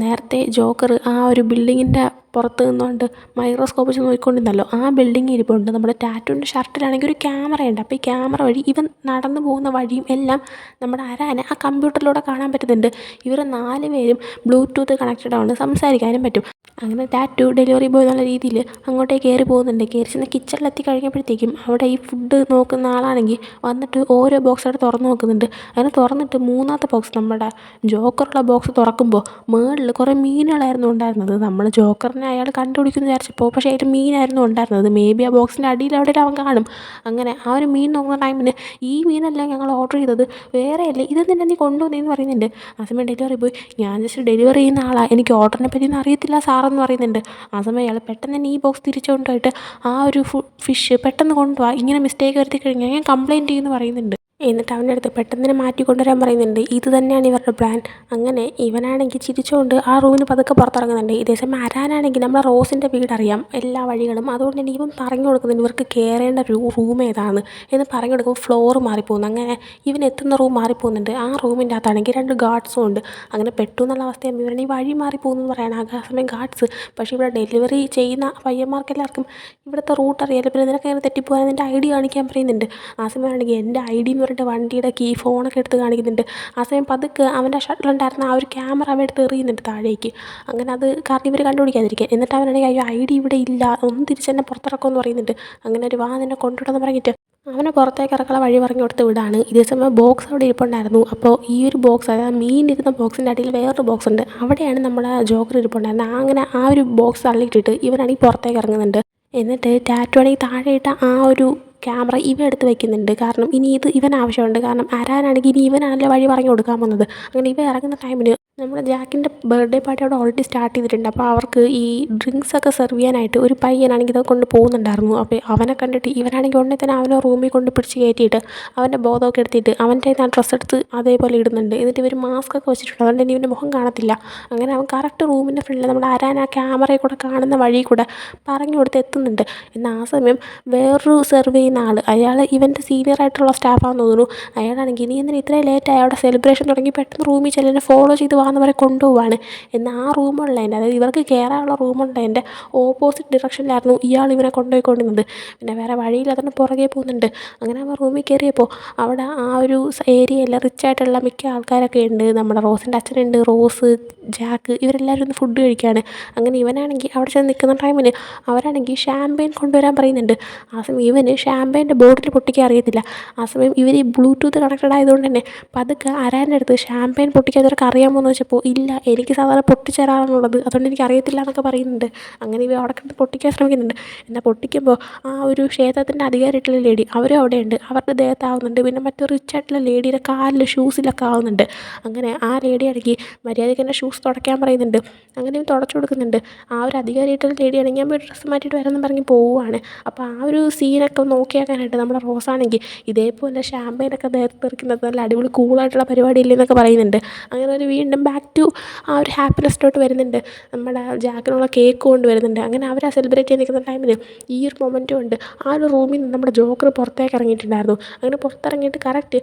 A: നേരത്തെ ജോക്കർ ആ ഒരു ബിൽഡിങ്ങിൻ്റെ പുറത്ത് നിന്നുകൊണ്ട് മൈക്രോസ്കോപ്പ് വെച്ച് നോക്കിക്കൊണ്ടിരുന്നല്ലോ, ആ ബിൽഡിങ് ഇരിപ്പുണ്ട്. നമ്മുടെ ടാറ്റുവിൻ്റെ ഷർട്ടിലാണെങ്കിൽ ഒരു ക്യാമറയുണ്ട്. അപ്പോൾ ഈ ക്യാമറ വഴി ഇവൻ നടന്നു പോകുന്ന വഴിയും എല്ലാം നമ്മുടെ അരാനെ ആ കമ്പ്യൂട്ടറിലൂടെ കാണാൻ പറ്റുന്നുണ്ട്. ഇവർ 4 പേരും ബ്ലൂടൂത്ത് കണക്റ്റഡാണ്, സംസാരിക്കാനും പറ്റും. അങ്ങനെ ടാറ്റു ഡെലിവറി ബോയ് എന്നുള്ള രീതിയിൽ അങ്ങോട്ടേക്ക് കയറി പോകുന്നുണ്ട്. കയറി ചെന്ന് കിച്ചണിലെത്തി കഴിഞ്ഞപ്പോഴത്തേക്കും അവിടെ ഈ ഫുഡ് നോക്കുന്ന ആളാണെങ്കിൽ വന്നിട്ട് ഓരോ ബോക്സ് അവിടെ തുറന്ന് നോക്കുന്നുണ്ട്. അങ്ങനെ തുറന്നിട്ട് 3ാമത്തെ ബോക്സ് നമ്മുടെ ജോക്കറുള്ള ബോക്സ് തുറക്കുമ്പോൾ മുകളിൽ കുറേ മീനുകളായിരുന്നു ഉണ്ടായിരുന്നത്. നമ്മൾ ജോക്കറിനെ അയാൾ കണ്ടുപിടിക്കുമെന്ന് വിചാരിച്ചപ്പോൾ പക്ഷേ അതിൽ മീനായിരുന്നു ഉണ്ടായിരുന്നത്. മേ ബി ആ ബോക്സിൻ്റെ അടിയിൽ അവിടെ അവൻ കാണും. അങ്ങനെ ആ ഒരു മീൻ നോക്കുന്ന ടൈമിന് ഈ മീനല്ല ഞങ്ങൾ ഓർഡർ ചെയ്തത്, വേറെയല്ലേ, ഇത് തന്നെ നീ കൊണ്ടുവന്നേന്ന് പറയുന്നുണ്ട്. ആ സമയം ഡെലിവറി ബോയ് ഞാൻ ജസ്റ്റ് ഡെലിവറി ചെയ്യുന്ന ആളാണ്, എനിക്ക് ഓർഡറിനെ പറ്റിയൊന്നും അറിയത്തില്ല സാറെന്ന് പറയുന്നുണ്ട്. ആ സമയം അയാൾ പെട്ടെന്ന് തന്നെ ഈ ബോക്സ് തിരിച്ചു കൊണ്ടുപോയിട്ട് ആ ഒരു ഫിഷ് പെട്ടെന്ന് കൊണ്ടുപോവാ, ഇങ്ങനെ മിസ്റ്റേക്ക് വരുത്തി കഴിഞ്ഞാൽ ഞാൻ കംപ്ലയിൻറ്റ് ചെയ്യുമെന്ന് പറയുന്നുണ്ട്. എന്നിട്ട് അവൻ്റെ അടുത്ത് പെട്ടെന്ന് തന്നെ മാറ്റി കൊണ്ടുവരാൻ പറയുന്നുണ്ട്. ഇത് തന്നെയാണ് ഇവരുടെ പ്ലാൻ. അങ്ങനെ ഇവനാണെങ്കിൽ ചിരിച്ചുകൊണ്ട് ആ റൂമിന് പതുക്കെ പുറത്തിറങ്ങുന്നുണ്ട്. ഇതേസമയം അരാനാണെങ്കിൽ നമ്മുടെ റോസിൻ്റെ വീടറിയാം എല്ലാ വഴികളും, അതുകൊണ്ട് തന്നെ ഇവൻ പറഞ്ഞു കൊടുക്കുന്നുണ്ട് ഇവർക്ക് കയറേണ്ട റൂം ഏതാണ് എന്ന് പറഞ്ഞു കൊടുക്കുമ്പോൾ ഫ്ലോർ മാറിപ്പോകുന്നു. അങ്ങനെ ഇവൻ എത്തുന്ന റൂം മാറിപ്പോകുന്നുണ്ട്. ആ റൂമിൻ്റെ അകത്താണെങ്കിൽ 2 ഗാർഡ്സും ഉണ്ട്. അങ്ങനെ പെട്ടു എന്നുള്ള അവസ്ഥയാകുമ്പോൾ ഇവരുടെ ഈ വഴി മാറിപ്പോകുന്നു പറയണം. ആ സമയം ഗാർഡ്സ് പക്ഷേ ഇവിടെ ഡെലിവറി ചെയ്യുന്ന പയ്യന്മാർക്ക് എല്ലാവർക്കും ഇവിടുത്തെ റൂട്ട് അറിയാലോ, പിന്നെ നിനക്ക് അങ്ങനെ തെറ്റിപ്പോകാൻ എൻ്റെ ഐ ഡി കാണിക്കാൻ പറയുന്നുണ്ട്. ആ സമയമാണെങ്കിൽ എൻ്റെ ഐ ഡി എന്ന് പറഞ്ഞിട്ട് വണ്ടിയുടെ കീ ഫോണൊക്കെ എടുത്ത് കാണിക്കുന്നുണ്ട്. ആ സമയം പതുക്കെ അവൻ്റെ ഷട്ടിലുണ്ടായിരുന്ന ആ ഒരു ക്യാമറ അവൻ എടുത്ത് എറിയുന്നുണ്ട് താഴേക്ക്. അങ്ങനെ അത് കാരണം ഇവർ കണ്ടുപിടിക്കാതിരിക്കാൻ. എന്നിട്ട് അവനാണെങ്കിൽ അയ്യോ ഐ ഡി ഇവിടെ ഇല്ല, ഒന്ന് തിരിച്ചെന്നെ പുറത്തിറക്കുമെന്ന് പറയുന്നുണ്ട്. അങ്ങനെ ഒരു വാ നിന്നെ കൊണ്ടുവിടുമെന്ന് പറഞ്ഞിട്ട് അവനെ പുറത്തേക്ക് ഇറക്കാനുള്ള വഴി പറഞ്ഞു കൊടുത്ത് വിടാണ്. ഇതേ സമയം ബോക്സ് അവിടെ ഇരിപ്പുണ്ടായിരുന്നു. അപ്പോൾ ഈ ഒരു ബോക്സ്, അതായത് മീൻ ഇരുന്ന ബോക്സിൻ്റെ അടിയിൽ വേറൊരു ബോക്സ് ഉണ്ട്, അവിടെയാണ് നമ്മുടെ ജോക്കർ ഇരിപ്പുണ്ടായിരുന്നത്. അങ്ങനെ ആ ഒരു ബോക്സ് തള്ളിയിട്ടിട്ട് ഇവനാണെങ്കിൽ പുറത്തേക്ക് ഇറങ്ങുന്നുണ്ട്. എന്നിട്ട് ടാറ്റു ആണെങ്കിൽ താഴെയിട്ട ആ ഒരു ക്യാമറ ഇവ എടുത്ത് വയ്ക്കുന്നുണ്ട്. കാരണം ഇനി ഇത് ഇവൻ ആവശ്യമുണ്ട്. കാരണം അരാനാണെങ്കിൽ ഇനി ഇവനാണല്ലോ വഴി പറഞ്ഞു കൊടുക്കാൻ പോകുന്നത്. അങ്ങനെ ഇവ ഇറങ്ങുന്ന ടൈമിന് നമ്മുടെ ജാക്കിൻ്റെ ബർത്ത്ഡേ പാർട്ടി അവിടെ ഓൾറെഡി സ്റ്റാർട്ട് ചെയ്തിട്ടുണ്ട്. അപ്പോൾ അവർക്ക് ഈ ഡ്രിങ്ക്സൊക്കെ സെർവ് ചെയ്യാനായിട്ട് ഒരു പയ്യനാണെങ്കിൽ ഇതൊക്കെ കൊണ്ട് പോകുന്നുണ്ടായിരുന്നു. അപ്പോൾ അവനെ കണ്ടിട്ട് ഇവനാണെങ്കിൽ ഉടനെ തന്നെ അവനെ റൂമിൽ കൊണ്ട് പിടിച്ച് കയറ്റിയിട്ട് അവൻ്റെ ബോധമൊക്കെ എടുത്തിട്ട് അവൻ്റെ ആ ഡ്രസ്സ് എടുത്ത് അതേപോലെ ഇടുന്നുണ്ട്. എന്നിട്ട് ഇവർ മാസ്ക് ഒക്കെ വെച്ചിട്ടുണ്ട്, അതുകൊണ്ട് തന്നെ ഇവൻ്റെ മുഖം കാണത്തില്ല. അങ്ങനെ അവൻ കറക്റ്റ് റൂമിൻ്റെ ഫ്രണ്ടിൽ നമ്മുടെ അരാൻ ആ ക്യാമറയിൽ കൂടെ കാണുന്ന വഴി കൂടെ പറഞ്ഞു കൊടുത്ത് എത്തുന്നുണ്ട്. എന്നാൽ ആ സമയം വേറൊരു സെർവ് ചെയ്യുന്ന ആൾ, അയാൾ ഇവൻ്റെ സീനിയർ ആയിട്ടുള്ള സ്റ്റാഫാണെന്ന് തോന്നുന്നു. അയാളാണെങ്കിൽ നീ എന്തിനാ ഇത്രയും ലേറ്റായി, അവിടെ സെലിബ്രേഷൻ തുടങ്ങി പെട്ടെന്ന് റൂമിൽ ചെല്ലിനെ ഫോളോ ചെയ്ത് വാന്ന് വരെ കൊണ്ടുപോവാണ്. എന്നാൽ ആ റൂമുള്ളതിൻ്റെ, അതായത് ഇവർക്ക് കയറാനുള്ള റൂമുള്ളതിൻ്റെ ഓപ്പോസിറ്റ് ഡിറക്ഷനിലായിരുന്നു ഇയാൾ ഇവനെ കൊണ്ടുപോയിക്കൊണ്ടിരുന്നത്. പിന്നെ വേറെ വഴിയില്ലാതെ പുറകെ പോകുന്നുണ്ട്. അങ്ങനെ അവൻ റൂമിൽ കയറിയപ്പോൾ അവിടെ ആ ഒരു ഏരിയയിൽ റിച്ചായിട്ടുള്ള മിക്ക ആൾക്കാരൊക്കെ ഉണ്ട്. നമ്മുടെ റോസിൻ്റെ അച്ഛനുണ്ട്, റോസ്, ജാക്ക്, ഇവരെല്ലാവരും ഒന്ന് ഫുഡ് കഴിക്കുകയാണ്. അങ്ങനെ ഇവനാണെങ്കിൽ അവിടെ ചെന്ന് നിൽക്കുന്ന ടൈമിന് അവരാണെങ്കിൽ ഷാമ്പെയിൻ കൊണ്ടുവരാൻ പറയുന്നുണ്ട്. ആ സമയം ഇവന് ഷാമ്പെയിൻ്റെ ബോട്ടിൽ പൊട്ടിക്കാൻ അറിയത്തില്ല. ആ സമയം ഇവർ ഈ ബ്ലൂടൂത്ത് കണക്റ്റഡ് ആയതുകൊണ്ട് തന്നെ പതുക്കെ അരാൻ്റെ അടുത്ത് ഷാമ്പെയിൻ പൊട്ടിക്കാൻ ഇവർക്ക് അറിയാമോ എന്ന് വെച്ചപ്പോൾ ഇല്ല, എനിക്ക് സാധാരണ പൊട്ടിച്ചേരാറുള്ളത്, അതുകൊണ്ട് എനിക്ക് അറിയത്തില്ല എന്നൊക്കെ പറയുന്നുണ്ട്. അങ്ങനെ ഇവ അവിടെ കിടന്ന് പൊട്ടിക്കാൻ ശ്രമിക്കുന്നുണ്ട്. എന്നാൽ പൊട്ടിക്കുമ്പോൾ ആ ഒരു ക്ഷേത്രത്തിൻ്റെ അധികാരിയായിട്ടുള്ള ലേഡി അവരും അവിടെയുണ്ട്. അവരുടെ ദേഹത്താവുന്നുണ്ട്. പിന്നെ മറ്റൊരു റിച്ചായിട്ടുള്ള ലേഡിയുടെ കാലിൽ ഷൂസിലൊക്കെ ആവുന്നുണ്ട്. അങ്ങനെ ആ ലേഡി ആണെങ്കിൽ മര്യാദയ്ക്ക് തന്നെ ഷൂസ് തുടയ്ക്കാൻ പറയുന്നുണ്ട്. അങ്ങനെ തുടച്ചു കൊടുക്കുന്നുണ്ട്. ആ ഒരു അധികാരിയായിട്ടുള്ള ലേഡി ആണെങ്കിൽ ഞാൻ പോയി ഡ്രസ്സ് മാറ്റിയിട്ട് വരാമെന്ന് പറഞ്ഞ് പോവുകയാണ്. അപ്പോൾ ആ ഒരു സീനൊക്കെ നോക്കിയാക്കാനായിട്ട് നമ്മുടെ റോസാണെങ്കിൽ ഇതേപോലെ ഷാമ്പയിനൊക്കെ ദേഹത്ത് തെറിക്കുന്നത് നല്ല അടിപൊളി കൂളായിട്ടുള്ള പരിപാടി ഇല്ലെന്നൊക്കെ പറയുന്നുണ്ട്. അങ്ങനെ ഒരു വീണ്ടും ബാക്ക് ടു ആ ഒരു ഹാപ്പിനെസ്സിലോട്ട് വരുന്നുണ്ട്. നമ്മുടെ ജാക്കിനുള്ള കേക്ക് കൊണ്ട് വരുന്നുണ്ട്. അങ്ങനെ അവർ ആ സെലിബ്രേറ്റ് ചെയ്ത് നിൽക്കുന്ന ടൈമിൽ ഈ ഒരു മൊമെൻറ്റും ഉണ്ട്. ആ ഒരു റൂമിൽ നിന്ന് നമ്മുടെ ജോക്കർ പുറത്തേക്ക് ഇറങ്ങിയിട്ടുണ്ടായിരുന്നു. അങ്ങനെ പുറത്തിറങ്ങിയിട്ട് കറക്റ്റ്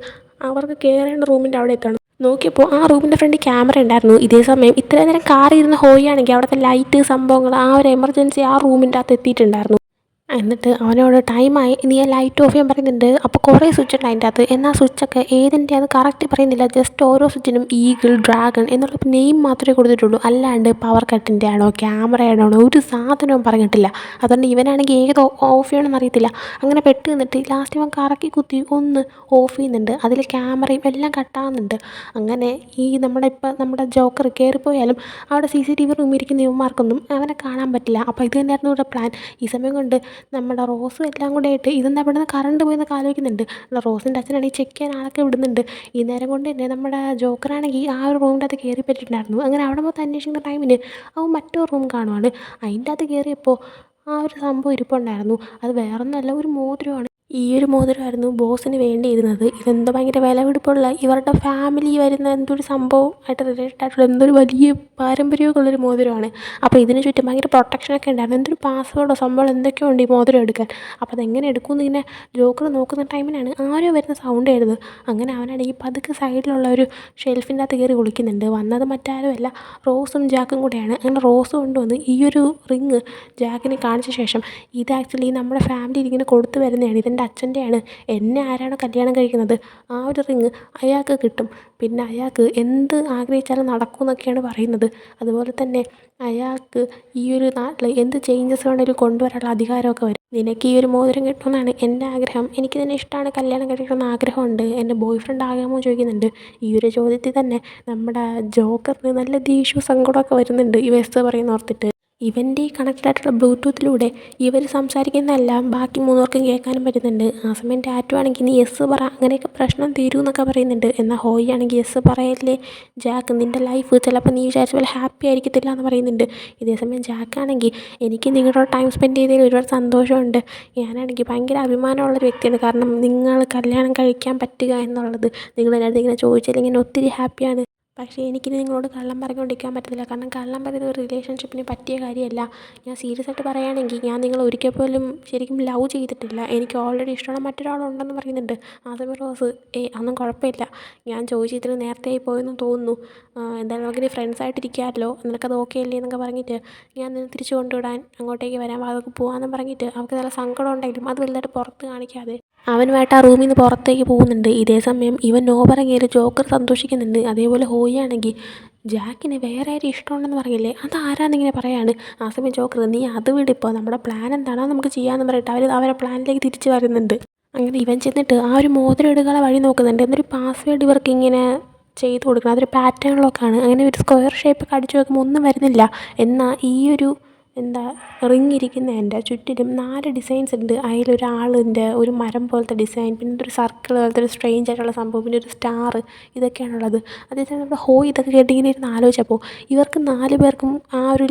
A: അവർക്ക് കയറേണ്ട റൂമിൻ്റെ അവിടെ എത്തണം. നോക്കിയപ്പോൾ ആ റൂമിൻ്റെ ഫ്രണ്ടിൽ ക്യാമറ ഉണ്ടായിരുന്നു. ഇതേ സമയം ഇത്രയും നേരം കാറിൽ ഇരുന്ന് ഹോയാണെങ്കിൽ അവിടുത്തെ ലൈറ്റ് സംഭവങ്ങൾ ആ ഒരു എമർജൻസി ആ റൂമിൻ്റെ അകത്ത് എത്തിയിട്ടുണ്ടായിരുന്നു. എന്നിട്ട് അവനോട് ടൈമായി, നീ ആ ലൈറ്റ് ഓഫ് ചെയ്യാൻ പറയുന്നുണ്ട്. അപ്പോൾ കുറേ സ്വിച്ച് ഉണ്ട് അതിൻ്റെ അകത്ത്. എന്നാൽ സ്വിച്ചൊക്കെ ഏതിൻ്റെയാണെന്ന് കറക്റ്റ് പറയുന്നില്ല. ജസ്റ്റ് ഓരോ സ്വിച്ചിനും ഈഗിൾ, ഡ്രാഗൺ എന്നുള്ള നെയിം മാത്രമേ കൊടുത്തിട്ടുള്ളൂ. അല്ലാണ്ട് പവർ കട്ടിൻ്റെ ആണോ ക്യാമറയുടെ ആണോ ഒരു സാധനവും പറഞ്ഞിട്ടില്ല. അതുകൊണ്ട് ഇവനാണെങ്കിൽ ഏത് ഓഫ് ചെയ്യണമെന്ന് അറിയത്തില്ല. അങ്ങനെ പെട്ട് നിന്നിട്ട് ലാസ്റ്റ് ഇവൻ കറക്കി കുത്തി ഒന്ന് ഓഫ് ചെയ്യുന്നുണ്ട്. അതിൽ ക്യാമറയും എല്ലാം കട്ടാകുന്നുണ്ട്. അങ്ങനെ ഈ നമ്മുടെ ജോക്കർ കയറിപ്പോയാലും അവിടെ CCTV റൂമിൽ ഇരിക്കുന്ന ഇവന്മാർക്കൊന്നും അവനെ കാണാൻ പറ്റില്ല. അപ്പോൾ ഇത് തന്നെയായിരുന്നു ഇവിടെ പ്ലാൻ. ഈ സമയം കൊണ്ട് നമ്മുടെ റോസ് എല്ലാം കൂടെ ആയിട്ട് ഇതെന്താ ഇവിടുന്ന് കറണ്ട് പോയെന്നൊക്കെ ആലോചിക്കുന്നുണ്ട്. റോസിൻ്റെ അച്ഛനാണെങ്കിൽ ചെക്ക് ചെയ്യാൻ ആളൊക്കെ വിടുന്നുണ്ട്. ഈ നേരം കൊണ്ട് തന്നെ നമ്മുടെ ജോക്കറാണെങ്കിൽ ആ ഒരു റൂമിൻ്റെ അകത്ത് കയറി പറ്റിയിട്ടുണ്ടായിരുന്നു. അങ്ങനെ അവിടെ മൊത്തം അന്വേഷിക്കുന്ന ടൈമിന് അവൻ മറ്റൊരു റൂം കാണുവാണ്. അതിൻ്റെ അകത്ത് കയറിയപ്പോൾ ആ ഒരു സംഭവം ഇരിപ്പുണ്ടായിരുന്നു. അത് വേറൊന്നുമല്ല, ഒരു മോതിരമാണ്. ഈ ഒരു മോതിരമായിരുന്നു ബോസിന് വേണ്ടിയിരുന്നത്. ഇതെന്തോ ഭയങ്കര വിലപിടിപ്പുള്ള ഇവരുടെ ഫാമിലി വരുന്ന എന്തൊരു സംഭവം ആയിട്ട് റിലേറ്റഡ് ആയിട്ടുള്ള എന്തൊരു വലിയ പാരമ്പര്യമൊക്കെ ഉള്ളൊരു മോതിരമാണ്. അപ്പോൾ ഇതിന് ചുറ്റും ഭയങ്കര പ്രൊട്ടക്ഷനൊക്കെ ഉണ്ടായിരുന്നു. എന്തൊരു പാസ്വേഡോ സംഭവം എന്തൊക്കെയോ ഉണ്ട് ഈ മോതിരം എടുക്കാൻ. അപ്പോൾ അതെങ്ങനെ എടുക്കുമെന്ന് ഇങ്ങനെ ജോക്കർ നോക്കുന്ന ടൈമിനാണ് ആരോ വരുന്ന സൗണ്ട് ആയിരുന്നു. അങ്ങനെ അവനാണെങ്കിൽ പതുക്കെ സൈഡിലുള്ള ഒരു ഷെൽഫിൻ്റെ അകത്ത് കയറി ഒളിക്കുന്നുണ്ട്. വന്നത് മറ്റാരുമല്ല, റോസും ജാക്കും കൂടെയാണ്. അങ്ങനെ റോസ് കൊണ്ടുവന്ന് ഈ ഒരു റിങ് ജാക്കിനെ കാണിച്ച ശേഷം ഇത് ആക്ച്വലി നമ്മുടെ ഫാമിലിയിൽ ഇങ്ങനെ കൊടുത്തു വരുന്നതാണ്, ഇതെൻ്റെ അച്ഛൻ്റെയാണ്, എന്നെ ആരാണോ കല്യാണം കഴിക്കുന്നത് ആ ഒരു റിങ് അയാൾക്ക് കിട്ടും. പിന്നെ അയാൾക്ക് എന്ത് ആഗ്രഹിച്ചാലും നടക്കും എന്നൊക്കെയാണ് പറയുന്നത്. അതുപോലെ തന്നെ അയാൾക്ക് ഈ ഒരു നാട്ടിൽ എന്ത് ചേഞ്ചസ് വേണമെങ്കിലും കൊണ്ടുവരാനുള്ള അധികാരമൊക്കെ വരും. നിനക്ക് ഈ ഒരു മോതിരം കിട്ടുമെന്നാണ് എൻ്റെ ആഗ്രഹം, എനിക്ക് തന്നെ ഇഷ്ടമാണ്, കല്യാണം കഴിക്കണമെന്ന് ആഗ്രഹമുണ്ട്, എൻ്റെ ബോയ് ഫ്രണ്ട് ആകാമോ ചോദിക്കുന്നുണ്ട്. ഈ ഒരു ചോദ്യത്തിൽ തന്നെ നമ്മുടെ ജോക്കറിന് നല്ല ദേഷ്യവും സങ്കടമൊക്കെ വരുന്നുണ്ട് ഈ വെസ് പറയുന്ന ഓർത്തിട്ട്. ഇവൻ്റെ ഈ കണക്റ്റഡ് ആയിട്ടുള്ള ബ്ലൂടൂത്തിലൂടെ ഇവർ സംസാരിക്കുന്നതെല്ലാം ബാക്കി മൂന്നുപേർക്കും കേൾക്കാനും പറ്റുന്നുണ്ട്. ആ സമയം ടാറ്റു ആണെങ്കിൽ നീ യെസ് പറ, അങ്ങനെയൊക്കെ പ്രശ്നം തീരൂ എന്നൊക്കെ പറയുന്നുണ്ട്. എന്നാൽ ഹോയി ആണെങ്കിൽ യെസ് പറയല്ലേ ജാക്ക്, നിൻ്റെ ലൈഫ് ചിലപ്പോൾ നീ വിചാരിച്ച പോലെ ഹാപ്പി ആയിരിക്കത്തില്ല എന്ന് പറയുന്നുണ്ട്. ഇതേസമയം ജാക്കാണെങ്കിൽ എനിക്ക് നിങ്ങളുടെ ടൈം സ്പെൻഡ് ചെയ്തതിൽ ഒരുപാട് സന്തോഷമുണ്ട്, ഞാനാണെങ്കിൽ ഭയങ്കര അഭിമാനമുള്ളൊരു വ്യക്തിയാണ്, കാരണം നിങ്ങൾ കല്യാണം കഴിക്കാൻ പറ്റുക എന്നുള്ളത് നിങ്ങൾ എൻ്റെ അടുത്ത് ഇങ്ങനെ ചോദിച്ചാൽ ഇങ്ങനെ ഒത്തിരി ഹാപ്പിയാണ്. പക്ഷേ എനിക്കിനി നിങ്ങളോട് കള്ളം പറഞ്ഞുകൊണ്ടിരിക്കാൻ പറ്റത്തില്ല, കാരണം കള്ളം പറയുന്നത് ഒരു റിലേഷൻഷിപ്പിന് പറ്റിയ കാര്യമല്ല. ഞാൻ സീരിയസ് ആയിട്ട് പറയുകയാണെങ്കിൽ ഞാൻ നിങ്ങളെ ഒരിക്കൽ പോലും ശരിക്കും ലവ് ചെയ്തിട്ടില്ല, എനിക്ക് ഓൾറെഡി ഇഷ്ടമുള്ള മറ്റൊരാളുണ്ടെന്ന് പറയുന്നുണ്ട്. ആദ്യമേ റോസ് അതൊന്നും കുഴപ്പമില്ല, ഞാൻ ചോദിച്ചതിന് നേരത്തെ ആയി പോയെന്ന് തോന്നുന്നു, എന്തായാലും നമുക്കിനി ഫ്രണ്ട്സായിട്ടിരിക്കാമല്ലോ, നിനക്കത് ഓക്കെ അല്ലേ എന്നൊക്കെ പറഞ്ഞിട്ട് ഞാൻ നിന്ന് തിരിച്ചു കൊണ്ടുവിടാൻ അങ്ങോട്ടേക്ക് വരാൻ അതൊക്കെ പോകാമെന്ന് പറഞ്ഞിട്ട് അവൾക്ക് നല്ല സങ്കടം ഉണ്ടെങ്കിലും അത് വലുതായിട്ട് പുറത്ത് കാണിക്കാതെ അവനുമായിട്ട് ആ റൂമിൽ നിന്ന് പുറത്തേക്ക് പോകുന്നുണ്ട്. ഇതേ സമയം ഇവൻ നോ പറഞ്ഞതിൽ ജോക്കർ സന്തോഷിക്കുന്നുണ്ട്. അതേപോലെ ഹോയി ആണെങ്കിൽ ജാക്കിന് വേറെ ആരും ഇഷ്ടമുണ്ടെന്ന് പറയില്ലേ, അതാരാന്നിങ്ങനെ പറയാണ്. ആ സമയം ജോക്കർ നീ അത് വിടിപ്പോൾ, നമ്മുടെ പ്ലാൻ എന്താണോ നമുക്ക് ചെയ്യാമെന്ന് പറഞ്ഞിട്ട് അവരെ പ്ലാനിലേക്ക് തിരിച്ചു വരുന്നുണ്ട്. അങ്ങനെ ഇവൻ ചെന്നിട്ട് ആ ഒരു മോതിരം എടുക്കാനുള്ള വഴി നോക്കുന്നുണ്ട്. എന്നൊരു പാസ്വേഡ് ഇവർക്ക് ഇങ്ങനെ ചെയ്ത് കൊടുക്കണം, അതൊരു പാറ്റേണിലൊക്കെയാണ്. അങ്ങനെ ഒരു സ്ക്വയർ ഷേപ്പൊക്കെ അടിച്ചു നോക്കുമ്പോൾ ഒന്നും വരുന്നില്ല. എന്നാൽ ഈ ഒരു എന്താ റിങ് ഇരിക്കുന്നതിൻ്റെ ചുറ്റിലും 4 ഡിസൈൻസ് ഉണ്ട്. അതിലൊരാളിൻ്റെ ഒരു മരം പോലത്തെ ഡിസൈൻ, പിന്നെ ഒരു സർക്കിൾ പോലത്തെ ഒരു സ്ട്രേഞ്ച് ആയിട്ടുള്ള സംഭവം, പിന്നെ ഒരു സ്റ്റാർ, ഇതൊക്കെയാണുള്ളത്. അതേസമയം നമ്മുടെ ഹോയ് ഇതൊക്കെ കേട്ട് ഇങ്ങനെ ഇരുന്ന് ആലോചിച്ചപ്പോൾ ഇവർക്ക് 4 പേർക്കും ആ ഒരു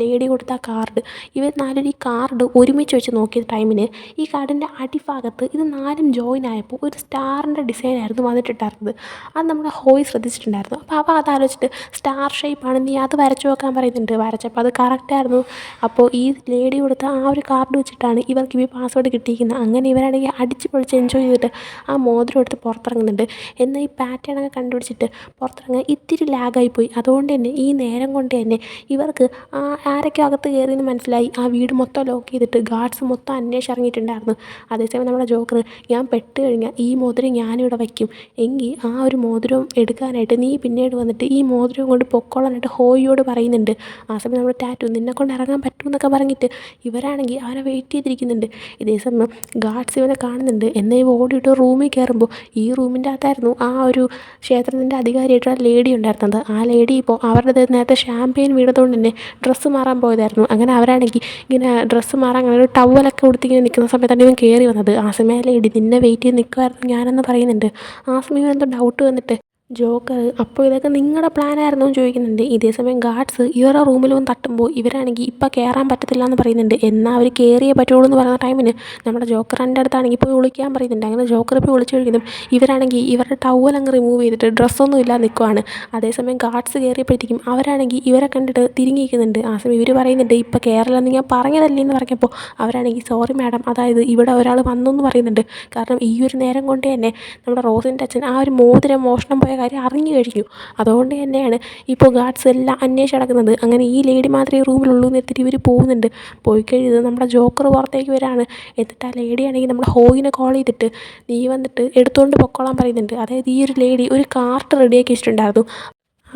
A: ലേഡി കൊടുത്ത ആ കാർഡ്, ഇവർ 4 പേരും ഈ കാർഡ് ഒരുമിച്ച് വെച്ച് നോക്കിയ ടൈമിന് ഈ കാർഡിൻ്റെ അടിഭാഗത്ത് ഇത് 4ഉം ജോയിൻ ആയപ്പോൾ ഒരു സ്റ്റാറിൻ്റെ ഡിസൈനായിരുന്നു വന്നിട്ടുണ്ടായിരുന്നത്. അത് നമ്മുടെ ഹോയ് ശ്രദ്ധിച്ചിട്ടുണ്ടായിരുന്നു. അപ്പോൾ അവ അതാലോചിച്ചിട്ട് സ്റ്റാർ ഷേപ്പാണ്, നീ അത് വരച്ചു നോക്കാൻ പറയുന്നുണ്ട്. വരച്ചപ്പോൾ അത് കറക്റ്റായിരുന്നു. അപ്പോൾ ഈ ലേഡി കൊടുത്ത ആ ഒരു കാർഡ് വെച്ചിട്ടാണ് ഇവർക്ക് ഈ പാസ്വേഡ് കിട്ടിയിരിക്കുന്നത്. അങ്ങനെ ഇവരാണെങ്കിൽ അടിച്ച് പൊളിച്ച് എൻജോയ് ചെയ്തിട്ട് ആ മോതിരം എടുത്ത് പുറത്തിറങ്ങുന്നുണ്ട്. എന്നാൽ ഈ പാറ്റേണൊക്കെ കണ്ടുപിടിച്ചിട്ട് പുറത്തിറങ്ങാൻ ഇത്തിരി ലാഗായിപ്പോയി. അതുകൊണ്ട് തന്നെ ഈ നേരം കൊണ്ട് തന്നെ ഇവർക്ക് ആരൊക്കെ അകത്ത് കയറിയെന്ന് മനസ്സിലായി. ആ വീട് മൊത്തം ലോക്ക് ചെയ്തിട്ട് ഗാർഡ്സ് മൊത്തം അന്വേഷിച്ചിറങ്ങിയിട്ടുണ്ടായിരുന്നു. അതേസമയം നമ്മുടെ ജോക്കർ, ഞാൻ പെട്ട് കഴിഞ്ഞാൽ ഈ മോതിരം ഞാനിവിടെ വയ്ക്കും, എങ്കിൽ ആ ഒരു മോതിരം എടുക്കാനായിട്ട് നീ പിന്നീട് വന്നിട്ട് ഈ മോതിരം കൊണ്ട് പൊക്കോളാനായിട്ട് ഹോയിയോട് പറയുന്നുണ്ട്. ആ സമയം നമ്മുടെ ടാറ്റു, നിന്നെക്കൊണ്ട് ഇറങ്ങാൻ പറ്റുമെന്നൊക്കെ പറഞ്ഞിട്ട് ഇവരാണെങ്കിൽ അവനെ വെയിറ്റ് ചെയ്തിരിക്കുന്നുണ്ട്. ഇതേ സമയം ഗാർഡ്സ് ഇവനെ കാണുന്നുണ്ട്. എന്നാൽ ഇവ ഓടിയിട്ട് റൂമിൽ കയറുമ്പോൾ ഈ റൂമിൻ്റെ അകത്തായിരുന്നു ആ ഒരു ക്ഷേത്രത്തിൻ്റെ അധികാരിയായിട്ടുള്ള ലേഡി ഉണ്ടായിരുന്നത്. ആ ലേഡി ഇപ്പോൾ അവരുടെ നേരത്തെ ഷാമ്പെയിൻ വീണതുകൊണ്ട് തന്നെ ഡ്രസ്സ് മാറാൻ പോയതായിരുന്നു. അങ്ങനെ അവരാണെങ്കിൽ ഇങ്ങനെ ഡ്രസ്സ് മാറാൻ അങ്ങനെ ഒരു ടവലൊക്കെ കൊടുത്തിങ്ങനെ നിൽക്കുന്ന സമയത്താണ് ഇവൻ കയറി വന്നത്. ആ സമയം ലേഡി, നിന്നെ വെയിറ്റ് ചെയ്ത് നിൽക്കുമായിരുന്നു ഞാനെന്ന് പറയുന്നുണ്ട്. ആ സമയം എന്തോ ഡൗട്ട് വന്നിട്ട് ജോക്കർ, അപ്പോൾ ഇതൊക്കെ നിങ്ങളുടെ പ്ലാനായിരുന്നോ എന്ന് ചോദിക്കുന്നുണ്ട്. ഇതേ സമയം ഗാർഡ്സ് ഇവരുടെ റൂമിൽ വന്ന് തട്ടുമ്പോൾ ഇവരാണെങ്കിൽ ഇപ്പം കയറാൻ പറ്റത്തില്ല എന്ന് പറയുന്നുണ്ട്. എന്നാൽ അവർ കയറിയേ പറ്റുള്ളൂ എന്ന് പറയുന്ന ടൈമിന് നമ്മുടെ ജോക്കറിൻ്റെ അടുത്താണെങ്കിൽ പോയി വിളിക്കാൻ പറയുന്നുണ്ട്. അങ്ങനെ ജോക്കർ ഇപ്പോൾ വിളിച്ചു കഴിക്കുന്നതും ഇവരാണെങ്കിൽ ഇവരുടെ ടവൽ അങ്ങ് റിമൂവ് ചെയ്തിട്ട് ഡ്രസ്സൊന്നും ഇല്ലാതെ നിൽക്കുവാണ്. അതേസമയം ഗാർഡ്സ് കയറിയപ്പോഴത്തേക്കും അവരാണെങ്കിൽ ഇവരെ കണ്ടിട്ട് തിരിഞ്ഞിരിക്കുന്നുണ്ട്. ആ സമയം ഇവർ പറയുന്നുണ്ട്, ഇപ്പം കയറില്ലെന്ന് ഞാൻ പറഞ്ഞതല്ലേ എന്ന് പറഞ്ഞപ്പോൾ അവരാണെങ്കിൽ സോറി മാഡം, അതായത് ഇവിടെ ഒരാൾ വന്നു എന്ന് പറയുന്നുണ്ട്. കാരണം ഈ ഒരു നേരം കൊണ്ട് തന്നെ നമ്മുടെ റോസിൻ്റെ അച്ഛൻ ആ ഒരു മോതിരം മോഷണം പോയ കാര്യം അറിഞ്ഞു കഴിഞ്ഞു. അതുകൊണ്ട് തന്നെയാണ് ഇപ്പോൾ ഗാർഡ്സ് എല്ലാം അന്വേഷിച്ച് നടക്കുന്നത്. അങ്ങനെ ഈ ലേഡി മാത്രമേ റൂമിലുള്ളൂ എന്ന് എടുത്തിട്ട് ഇവർ പോകുന്നുണ്ട്. പോയി കഴിഞ്ഞത് നമ്മുടെ ജോക്കർ പുറത്തേക്ക് വരാണ്. എന്നിട്ട് ആ ലേഡിയാണെങ്കിൽ നമ്മുടെ ഹോയിനെ കോൾ ചെയ്തിട്ട് നീ വന്നിട്ട് എടുത്തുകൊണ്ട് പൊക്കോളാൻ പറയുന്നുണ്ട്. അതായത് ഈ ഒരു ലേഡി ഒരു കാർട്ട് റെഡിയാക്കി വെച്ചിട്ടുണ്ടായിരുന്നു.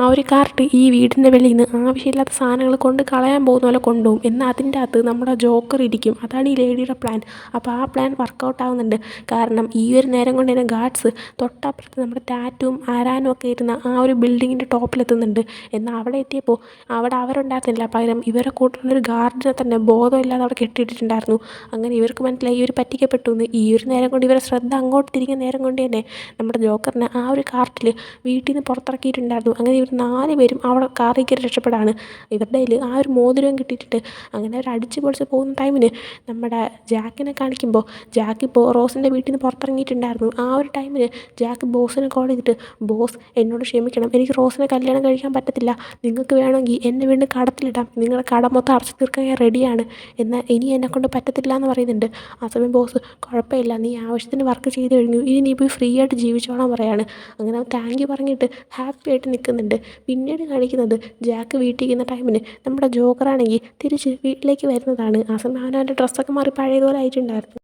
A: ആ ഒരു കാർട്ട് ഈ വീടിൻ്റെ വെളിയിൽ നിന്ന് ആവശ്യമില്ലാത്ത സാധനങ്ങൾ കൊണ്ട് കളയാൻ പോകുന്ന പോലെ കൊണ്ടുപോകും. എന്നാൽ അതിൻ്റെ അകത്ത് നമ്മുടെ ജോക്കർ ഇരിക്കും. അതാണ് ഈ ലേഡിയുടെ പ്ലാൻ. അപ്പോൾ ആ പ്ലാൻ വർക്കൗട്ട് ആവുന്നുണ്ട്. കാരണം ഈ ഒരു നേരം കൊണ്ട് തന്നെ ഗാർഡ്സ് തൊട്ടപ്പുറത്ത് നമ്മുടെ ടാറ്റും ആരാനും ഒക്കെ ഇരുന്ന ആ ഒരു ബിൽഡിങ്ങിൻ്റെ ടോപ്പിലെത്തുന്നുണ്ട്. എന്നാൽ അവിടെ എത്തിയപ്പോൾ അവിടെ അവരുണ്ടായിരുന്നില്ല. പകരം ഇവരെ കൂട്ടുള്ളൊരു ഗാർഡിനെ തന്നെ ബോധമില്ലാതെ അവിടെ കെട്ടിയിട്ടിട്ടുണ്ടായിരുന്നു. അങ്ങനെ ഇവർക്ക് മനസ്സിലായി ഇവർ പറ്റിക്കപ്പെട്ടു എന്ന്. ഈ ഒരു നേരം കൊണ്ട് ഇവരെ ശ്രദ്ധ അങ്ങോട്ട് തിരിക്കുന്ന നേരം കൊണ്ട് തന്നെ നമ്മുടെ ജോക്കറിനെ ആ ഒരു കാർട്ടിൽ വീട്ടിൽ നിന്ന് പുറത്തിറക്കിയിട്ടുണ്ടായിരുന്നു. അങ്ങനെ ഇവർ 4 പേരും അവിടെ കാറിൽ കയറി രക്ഷപ്പെടാണ്. ഇവരുടെ കയ്യിൽ ആ ഒരു മോതിരവും കിട്ടിയിട്ടുണ്ട്. അങ്ങനെ അവർ അടിച്ച് പൊളിച്ച് പോകുന്ന ടൈമിന് നമ്മുടെ ജാക്കിനെ കാണിക്കുമ്പോൾ ജാക്ക് ഇപ്പോൾ റോസിൻ്റെ വീട്ടിൽ നിന്ന് പുറത്തിറങ്ങിയിട്ടുണ്ടായിരുന്നു. ആ ഒരു ടൈമിന് ജാക്ക് ബോസിനെ കോൾ ചെയ്തിട്ട്, ബോസ് എന്നോട് ക്ഷമിക്കണം, എനിക്ക് റോസിനെ കല്യാണം കഴിക്കാൻ പറ്റത്തില്ല. നിങ്ങൾക്ക് വേണമെങ്കിൽ എന്നെ വീണ്ടും കടത്തിലിടാം, നിങ്ങളുടെ കട മൊത്തം അടച്ചു തീർക്കാൻ ഞാൻ റെഡിയാണ്. എന്നാൽ ഇനി എന്നെക്കൊണ്ട് പറ്റത്തില്ല എന്ന് പറയുന്നുണ്ട്. ആ സമയം ബോസ്, കുഴപ്പമില്ല, നീ ആവശ്യത്തിന് വർക്ക് ചെയ്ത് കഴിഞ്ഞു, ഇനി നീ പോയി ഫ്രീ ആയിട്ട് ജീവിച്ചോളാൻ പറയാണ്. അങ്ങനെ താങ്ക് യു പറഞ്ഞിട്ട് ഹാപ്പി ആയിട്ട് നിൽക്കുന്നുണ്ട്. പിന്നീട് കാണിക്കുന്നത് ജാക്ക് വീട്ടിൽ ഇരിക്കുന്ന ടൈമിന് നമ്മുടെ ജോക്കറാണെങ്കിൽ തിരിച്ച് വീട്ടിലേക്ക് വരുന്നതാണ്. ആ സമയം അവനവൻ്റെ ഡ്രസ്സൊക്കെ മാറി പഴയതുപോലെ ആയിട്ടുണ്ടായിരുന്നു.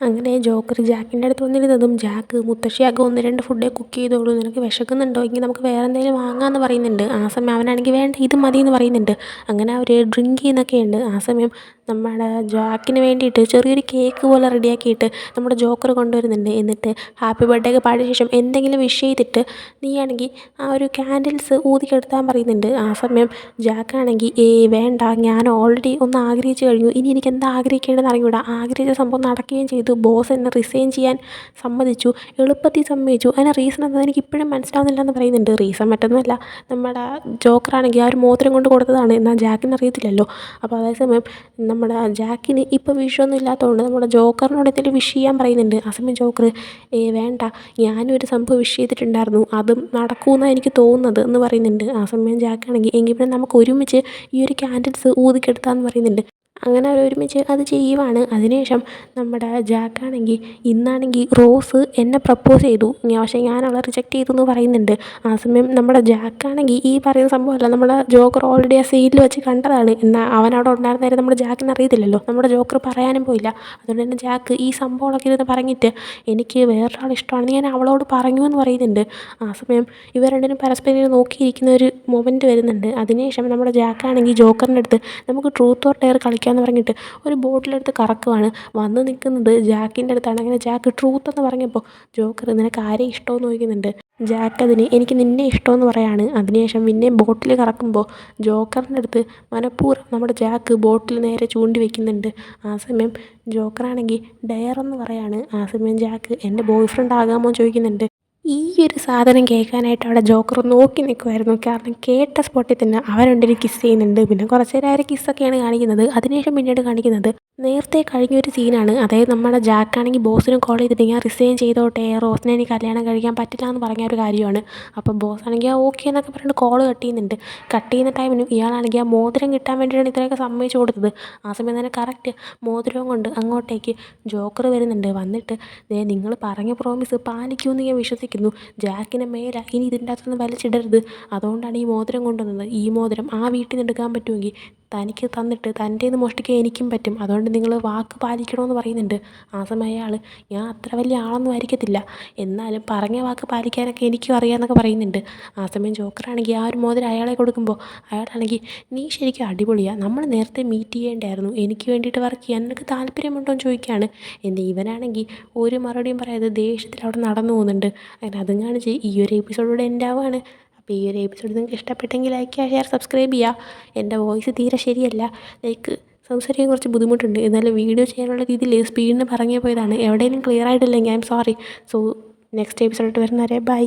A: അങ്ങനെ ജോക്കർ ജാക്കിൻ്റെ അടുത്ത് വന്നിരുന്നതും ജാക്ക്, മുത്തശ്ശിയാകെ 1-2 ഫുഡേ കുക്ക് ചെയ്തോളൂ, നിനക്ക് വിശക്കുന്നുണ്ടോ എങ്കിൽ നമുക്ക് വേറെ എന്തെങ്കിലും വാങ്ങാമെന്ന് പറയുന്നുണ്ട്. ആ സമയം അവനാണെങ്കിൽ വേണ്ട, ഇത് മതി എന്ന് പറയുന്നുണ്ട്. അങ്ങനെ അവർ ഡ്രിങ്ക് ചെയ്യുന്നൊക്കെയുണ്ട്. ആ സമയം നമ്മുടെ ജാക്കിന് വേണ്ടിയിട്ട് ചെറിയൊരു കേക്ക് പോലെ റെഡിയാക്കിയിട്ട് നമ്മുടെ ജോക്കർ കൊണ്ടുവരുന്നുണ്ട്. എന്നിട്ട് ഹാപ്പി ബർത്ത്ഡേ ഒക്കെ പാടിയ ശേഷം എന്തെങ്കിലും വിഷ് ചെയ്തിട്ട് നീയാണെങ്കിൽ ആ ഒരു ക്യാൻഡിൽസ് ഊതിക്കെടുത്താൻ പറയുന്നുണ്ട്. ആ സമയം ജാക്കാണെങ്കിൽ വേണ്ട, ഞാൻ ഓൾറെഡി ഒന്ന് ആഗ്രഹിച്ചു കഴിഞ്ഞു, ഇനി എനിക്ക് എന്താ ആഗ്രഹിക്കേണ്ടതെന്ന് അറിഞ്ഞൂടാ, ആഗ്രഹിച്ച സംഭവം നടക്കുകയും ചെയ്തു, ബോസ് എന്നെ റിസൈൻ ചെയ്യാൻ സമ്മതിച്ചു, എളുപ്പത്തിൽ സമ്മതിച്ചു, അതിന് റീസൺ എന്താ എനിക്ക് ഇപ്പോഴും മനസ്സിലാവുന്നില്ല എന്ന് പറയുന്നുണ്ട്. റീസൺ മറ്റൊന്നുമല്ല, നമ്മുടെ ജോക്കറാണെങ്കിൽ ആ ഒരു മോതിരം കൊണ്ട് കൊടുത്തതാണ്. എന്നാൽ ജാക്കിന് അറിയത്തില്ലല്ലോ. അപ്പോൾ അതേസമയം നമ്മുടെ ജാക്കിന് ഇപ്പോൾ വിഷമൊന്നും ഇല്ലാത്തതുകൊണ്ട് നമ്മുടെ ജോക്കറിനോട് എന്തെങ്കിലും വിഷ് ചെയ്യാൻ പറയുന്നുണ്ട്. ആ സമയം ജോക്കർ, വേണ്ട, ഞാനും ഒരു സംഭവം വിഷ് ചെയ്തിട്ടുണ്ടായിരുന്നു, അതും നടക്കുമെന്നാണ് എനിക്ക് തോന്നുന്നത് എന്ന് പറയുന്നുണ്ട്. ആ സമയം ജാക്കാണെങ്കിൽ എങ്കിൽ പിന്നെ നമുക്ക് ഒരുമിച്ച് ഈ ഒരു ക്യാൻഡിൽസ് ഊതിക്കെടുത്താമെന്ന് പറയുന്നുണ്ട്. അങ്ങനെ അവർ ഒരുമിച്ച് അത് ചെയ്യുവാണ്. അതിനുശേഷം നമ്മുടെ ജാക്കാണെങ്കിൽ ഇന്നാണെങ്കിൽ റോസ് എന്നെ പ്രപ്പോസ് ചെയ്തു, പക്ഷേ ഞാൻ അവളെ റിജക്റ്റ് ചെയ്തു എന്ന് പറയുന്നുണ്ട്. ആ സമയം നമ്മുടെ ജാക്കാണെങ്കിൽ ഈ പറയുന്ന സംഭവമല്ല, നമ്മുടെ ജോക്കർ ഓൾറെഡി ആ സീനിൽ വെച്ച് കണ്ടതാണ്. എന്നാൽ അവൻ അവിടെ ഉണ്ടായിരുന്ന നേരം നമ്മുടെ ജാക്കിന് അറിയത്തില്ലല്ലോ, നമ്മുടെ ജോക്കർ പറയാനും പോയില്ല. അതുകൊണ്ട് തന്നെ ജാക്ക് ഈ സംഭവങ്ങളൊക്കെ ഇരുന്ന് പറഞ്ഞിട്ട് എനിക്ക് വേറൊരാൾ ഇഷ്ടമാണെന്ന് ഞാൻ അവളോട് പറഞ്ഞു എന്ന് പറയുന്നുണ്ട്. ആ സമയം ഇവർ രണ്ടിനും പരസ്പരം നോക്കിയിരിക്കുന്ന ഒരു മൊമെൻറ്റ് വരുന്നുണ്ട്. അതിനുശേഷം നമ്മുടെ ജാക്കാണെങ്കിൽ ജോക്കറിൻ്റെ അടുത്ത് നമുക്ക് ട്രൂത്ത് ഓർ ഡെയർ കളിക്കാം കളിക്കാമെന്ന് പറഞ്ഞിട്ട് ഒരു ബോട്ടിലെടുത്ത് കറക്കുവാണ്. വന്ന് നിൽക്കുന്നത് ജാക്കിൻ്റെ അടുത്താണ്. അങ്ങനെ ജാക്ക് ട്രൂത്ത് എന്ന് പറഞ്ഞപ്പോൾ ജോക്കർ നിനക്ക് ആരെ ഇഷ്ടമെന്ന് ചോദിക്കുന്നുണ്ട്. ജാക്ക് അതിന് എനിക്ക് നിന്നെ ഇഷ്ടമെന്ന് പറയാണ്. അതിനുശേഷം പിന്നെയും ബോട്ടിൽ കറക്കുമ്പോൾ ജോക്കറിൻ്റെ അടുത്ത് മനഃപൂർവ്വം നമ്മുടെ ജാക്ക് ബോട്ടിൽ നേരെ ചൂണ്ടി വെക്കുന്നുണ്ട്. ആ സമയം ജോക്കറാണെങ്കിൽ ഡെയർ എന്ന് പറയാണ്. ആ സമയം ജാക്ക് എൻ്റെ ബോയ് ഫ്രണ്ട് ആകാമോ എന്ന് ചോദിക്കുന്നുണ്ട്. ഈ ഒരു സാധനം കേൾക്കാനായിട്ട് അവിടെ ജോക്കർ നോക്കി നിൽക്കുമായിരുന്നു. കാരണം കേട്ട സ്പോട്ടിൽ തന്നെ അവർ രണ്ടുപേരും കിസ് ചെയ്യുന്നുണ്ട്. പിന്നെ കുറച്ച് നേരം അവർ കിസ്സൊക്കെയാണ് കാണിക്കുന്നത്. അതിനുശേഷം പിന്നീട് കാണിക്കുന്നത് നേരത്തെ കഴിഞ്ഞൊരു സീനാണ്. അതായത് നമ്മുടെ ജാക്കാണെങ്കിൽ ബോസിന് കോൾ ചെയ്തിട്ട് ഞാൻ റിസൈൻ ചെയ്തോട്ടെ, റോസിനെ എനിക്ക് കല്യാണം കഴിക്കാൻ പറ്റില്ല എന്ന് പറഞ്ഞ ഒരു കാര്യമാണ്. അപ്പോൾ ബോസാണെങ്കിൽ ആ ഓക്കെ എന്നൊക്കെ പറഞ്ഞിട്ട് കോൾ കട്ട് ചെയ്യുന്നുണ്ട്. കട്ട് ചെയ്യുന്ന ടൈമിനും ഇയാളാണെങ്കിൽ ആ മോതിരം കിട്ടാൻ വേണ്ടിയിട്ടാണ് ഇത്രയൊക്കെ സമ്മതിച്ചു കൊടുത്തത്. ആ സമയം തന്നെ കറക്റ്റ് മോതിരവും കൊണ്ട് അങ്ങോട്ടേക്ക് ജോക്കർ വരുന്നുണ്ട്. വന്നിട്ട് നിങ്ങൾ പറഞ്ഞ പ്രോമിസ് പാലിക്കുമെന്ന് ഞാൻ വിശ്വസിക്കുന്നു. ജാക്കിനെ മേലെ ഇനി ഇതിൻ്റെ അകത്തൊന്നും വലിച്ചിടരുത്. അതുകൊണ്ടാണ് ഈ മോതിരം കൊണ്ടുവന്നത്. ഈ മോതിരം ആ വീട്ടിൽ നിന്ന് എടുക്കാൻ പറ്റുമെങ്കിൽ തനിക്ക് തന്നിട്ട് തൻ്റേന്ന് മോഷ്ടിക്കാൻ എനിക്കും പറ്റും. അതുകൊണ്ട് നിങ്ങൾ വാക്ക് പാലിക്കണമെന്ന് പറയുന്നുണ്ട്. ആ സമയം അയാൾ ഞാൻ അത്ര വലിയ ആളൊന്നും ആയിരിക്കത്തില്ല, എന്നാലും പറഞ്ഞ വാക്ക് പാലിക്കാനൊക്കെ എനിക്കും അറിയാമെന്നൊക്കെ പറയുന്നുണ്ട്. ആ സമയം ജോക്കറാണെങ്കിൽ ആ ഒരു മോതിരം അയാളെ കൊടുക്കുമ്പോൾ അയാളാണെങ്കിൽ നീ ശരിക്കും അടിപൊളിയാണ്, നമ്മൾ നേരത്തെ മീറ്റ് ചെയ്യേണ്ടായിരുന്നു, എനിക്ക് വേണ്ടിയിട്ട് വർക്ക് ചെയ്യാൻ നിനക്ക് താല്പര്യമുണ്ടോ എന്ന് ചോദിക്കുകയാണ്. എൻ്റെ ഇവനാണെങ്കിൽ ഒരു മറുപടിയും പറയാതെ ദേഷ്യത്തിൽ അവിടെ നടന്നു പോകുന്നുണ്ട്. അങ്ങനെ അതും കാണിച്ച് ഈ ഒരു എപ്പിസോഡിലൂടെ എൻ്റെ ആവുകയാണ്. അപ്പോൾ ഈ ഒരു എപ്പിസോഡ് നിങ്ങൾക്ക് ഇഷ്ടപ്പെട്ടെങ്കിൽ ലൈക്ക് ചെയ്യുക, ഷെയർ, സബ്സ്ക്രൈബ് ചെയ്യുക. എൻ്റെ വോയിസ് തീരെ ശരിയല്ല, ലൈക്ക് സംസാരിക്കാൻ കുറച്ച് ബുദ്ധിമുട്ടുണ്ട്. എന്നാലും വീഡിയോ ചെയ്യാനുള്ള രീതിയിൽ സ്പീഡിന് പറഞ്ഞു പോയതാണ്. എവിടെയെങ്കിലും ക്ലിയർ ആയിട്ടില്ലെങ്കിൽ I am sorry. So next എപ്പിസോഡിൽ വരുന്നവരെ ബൈ.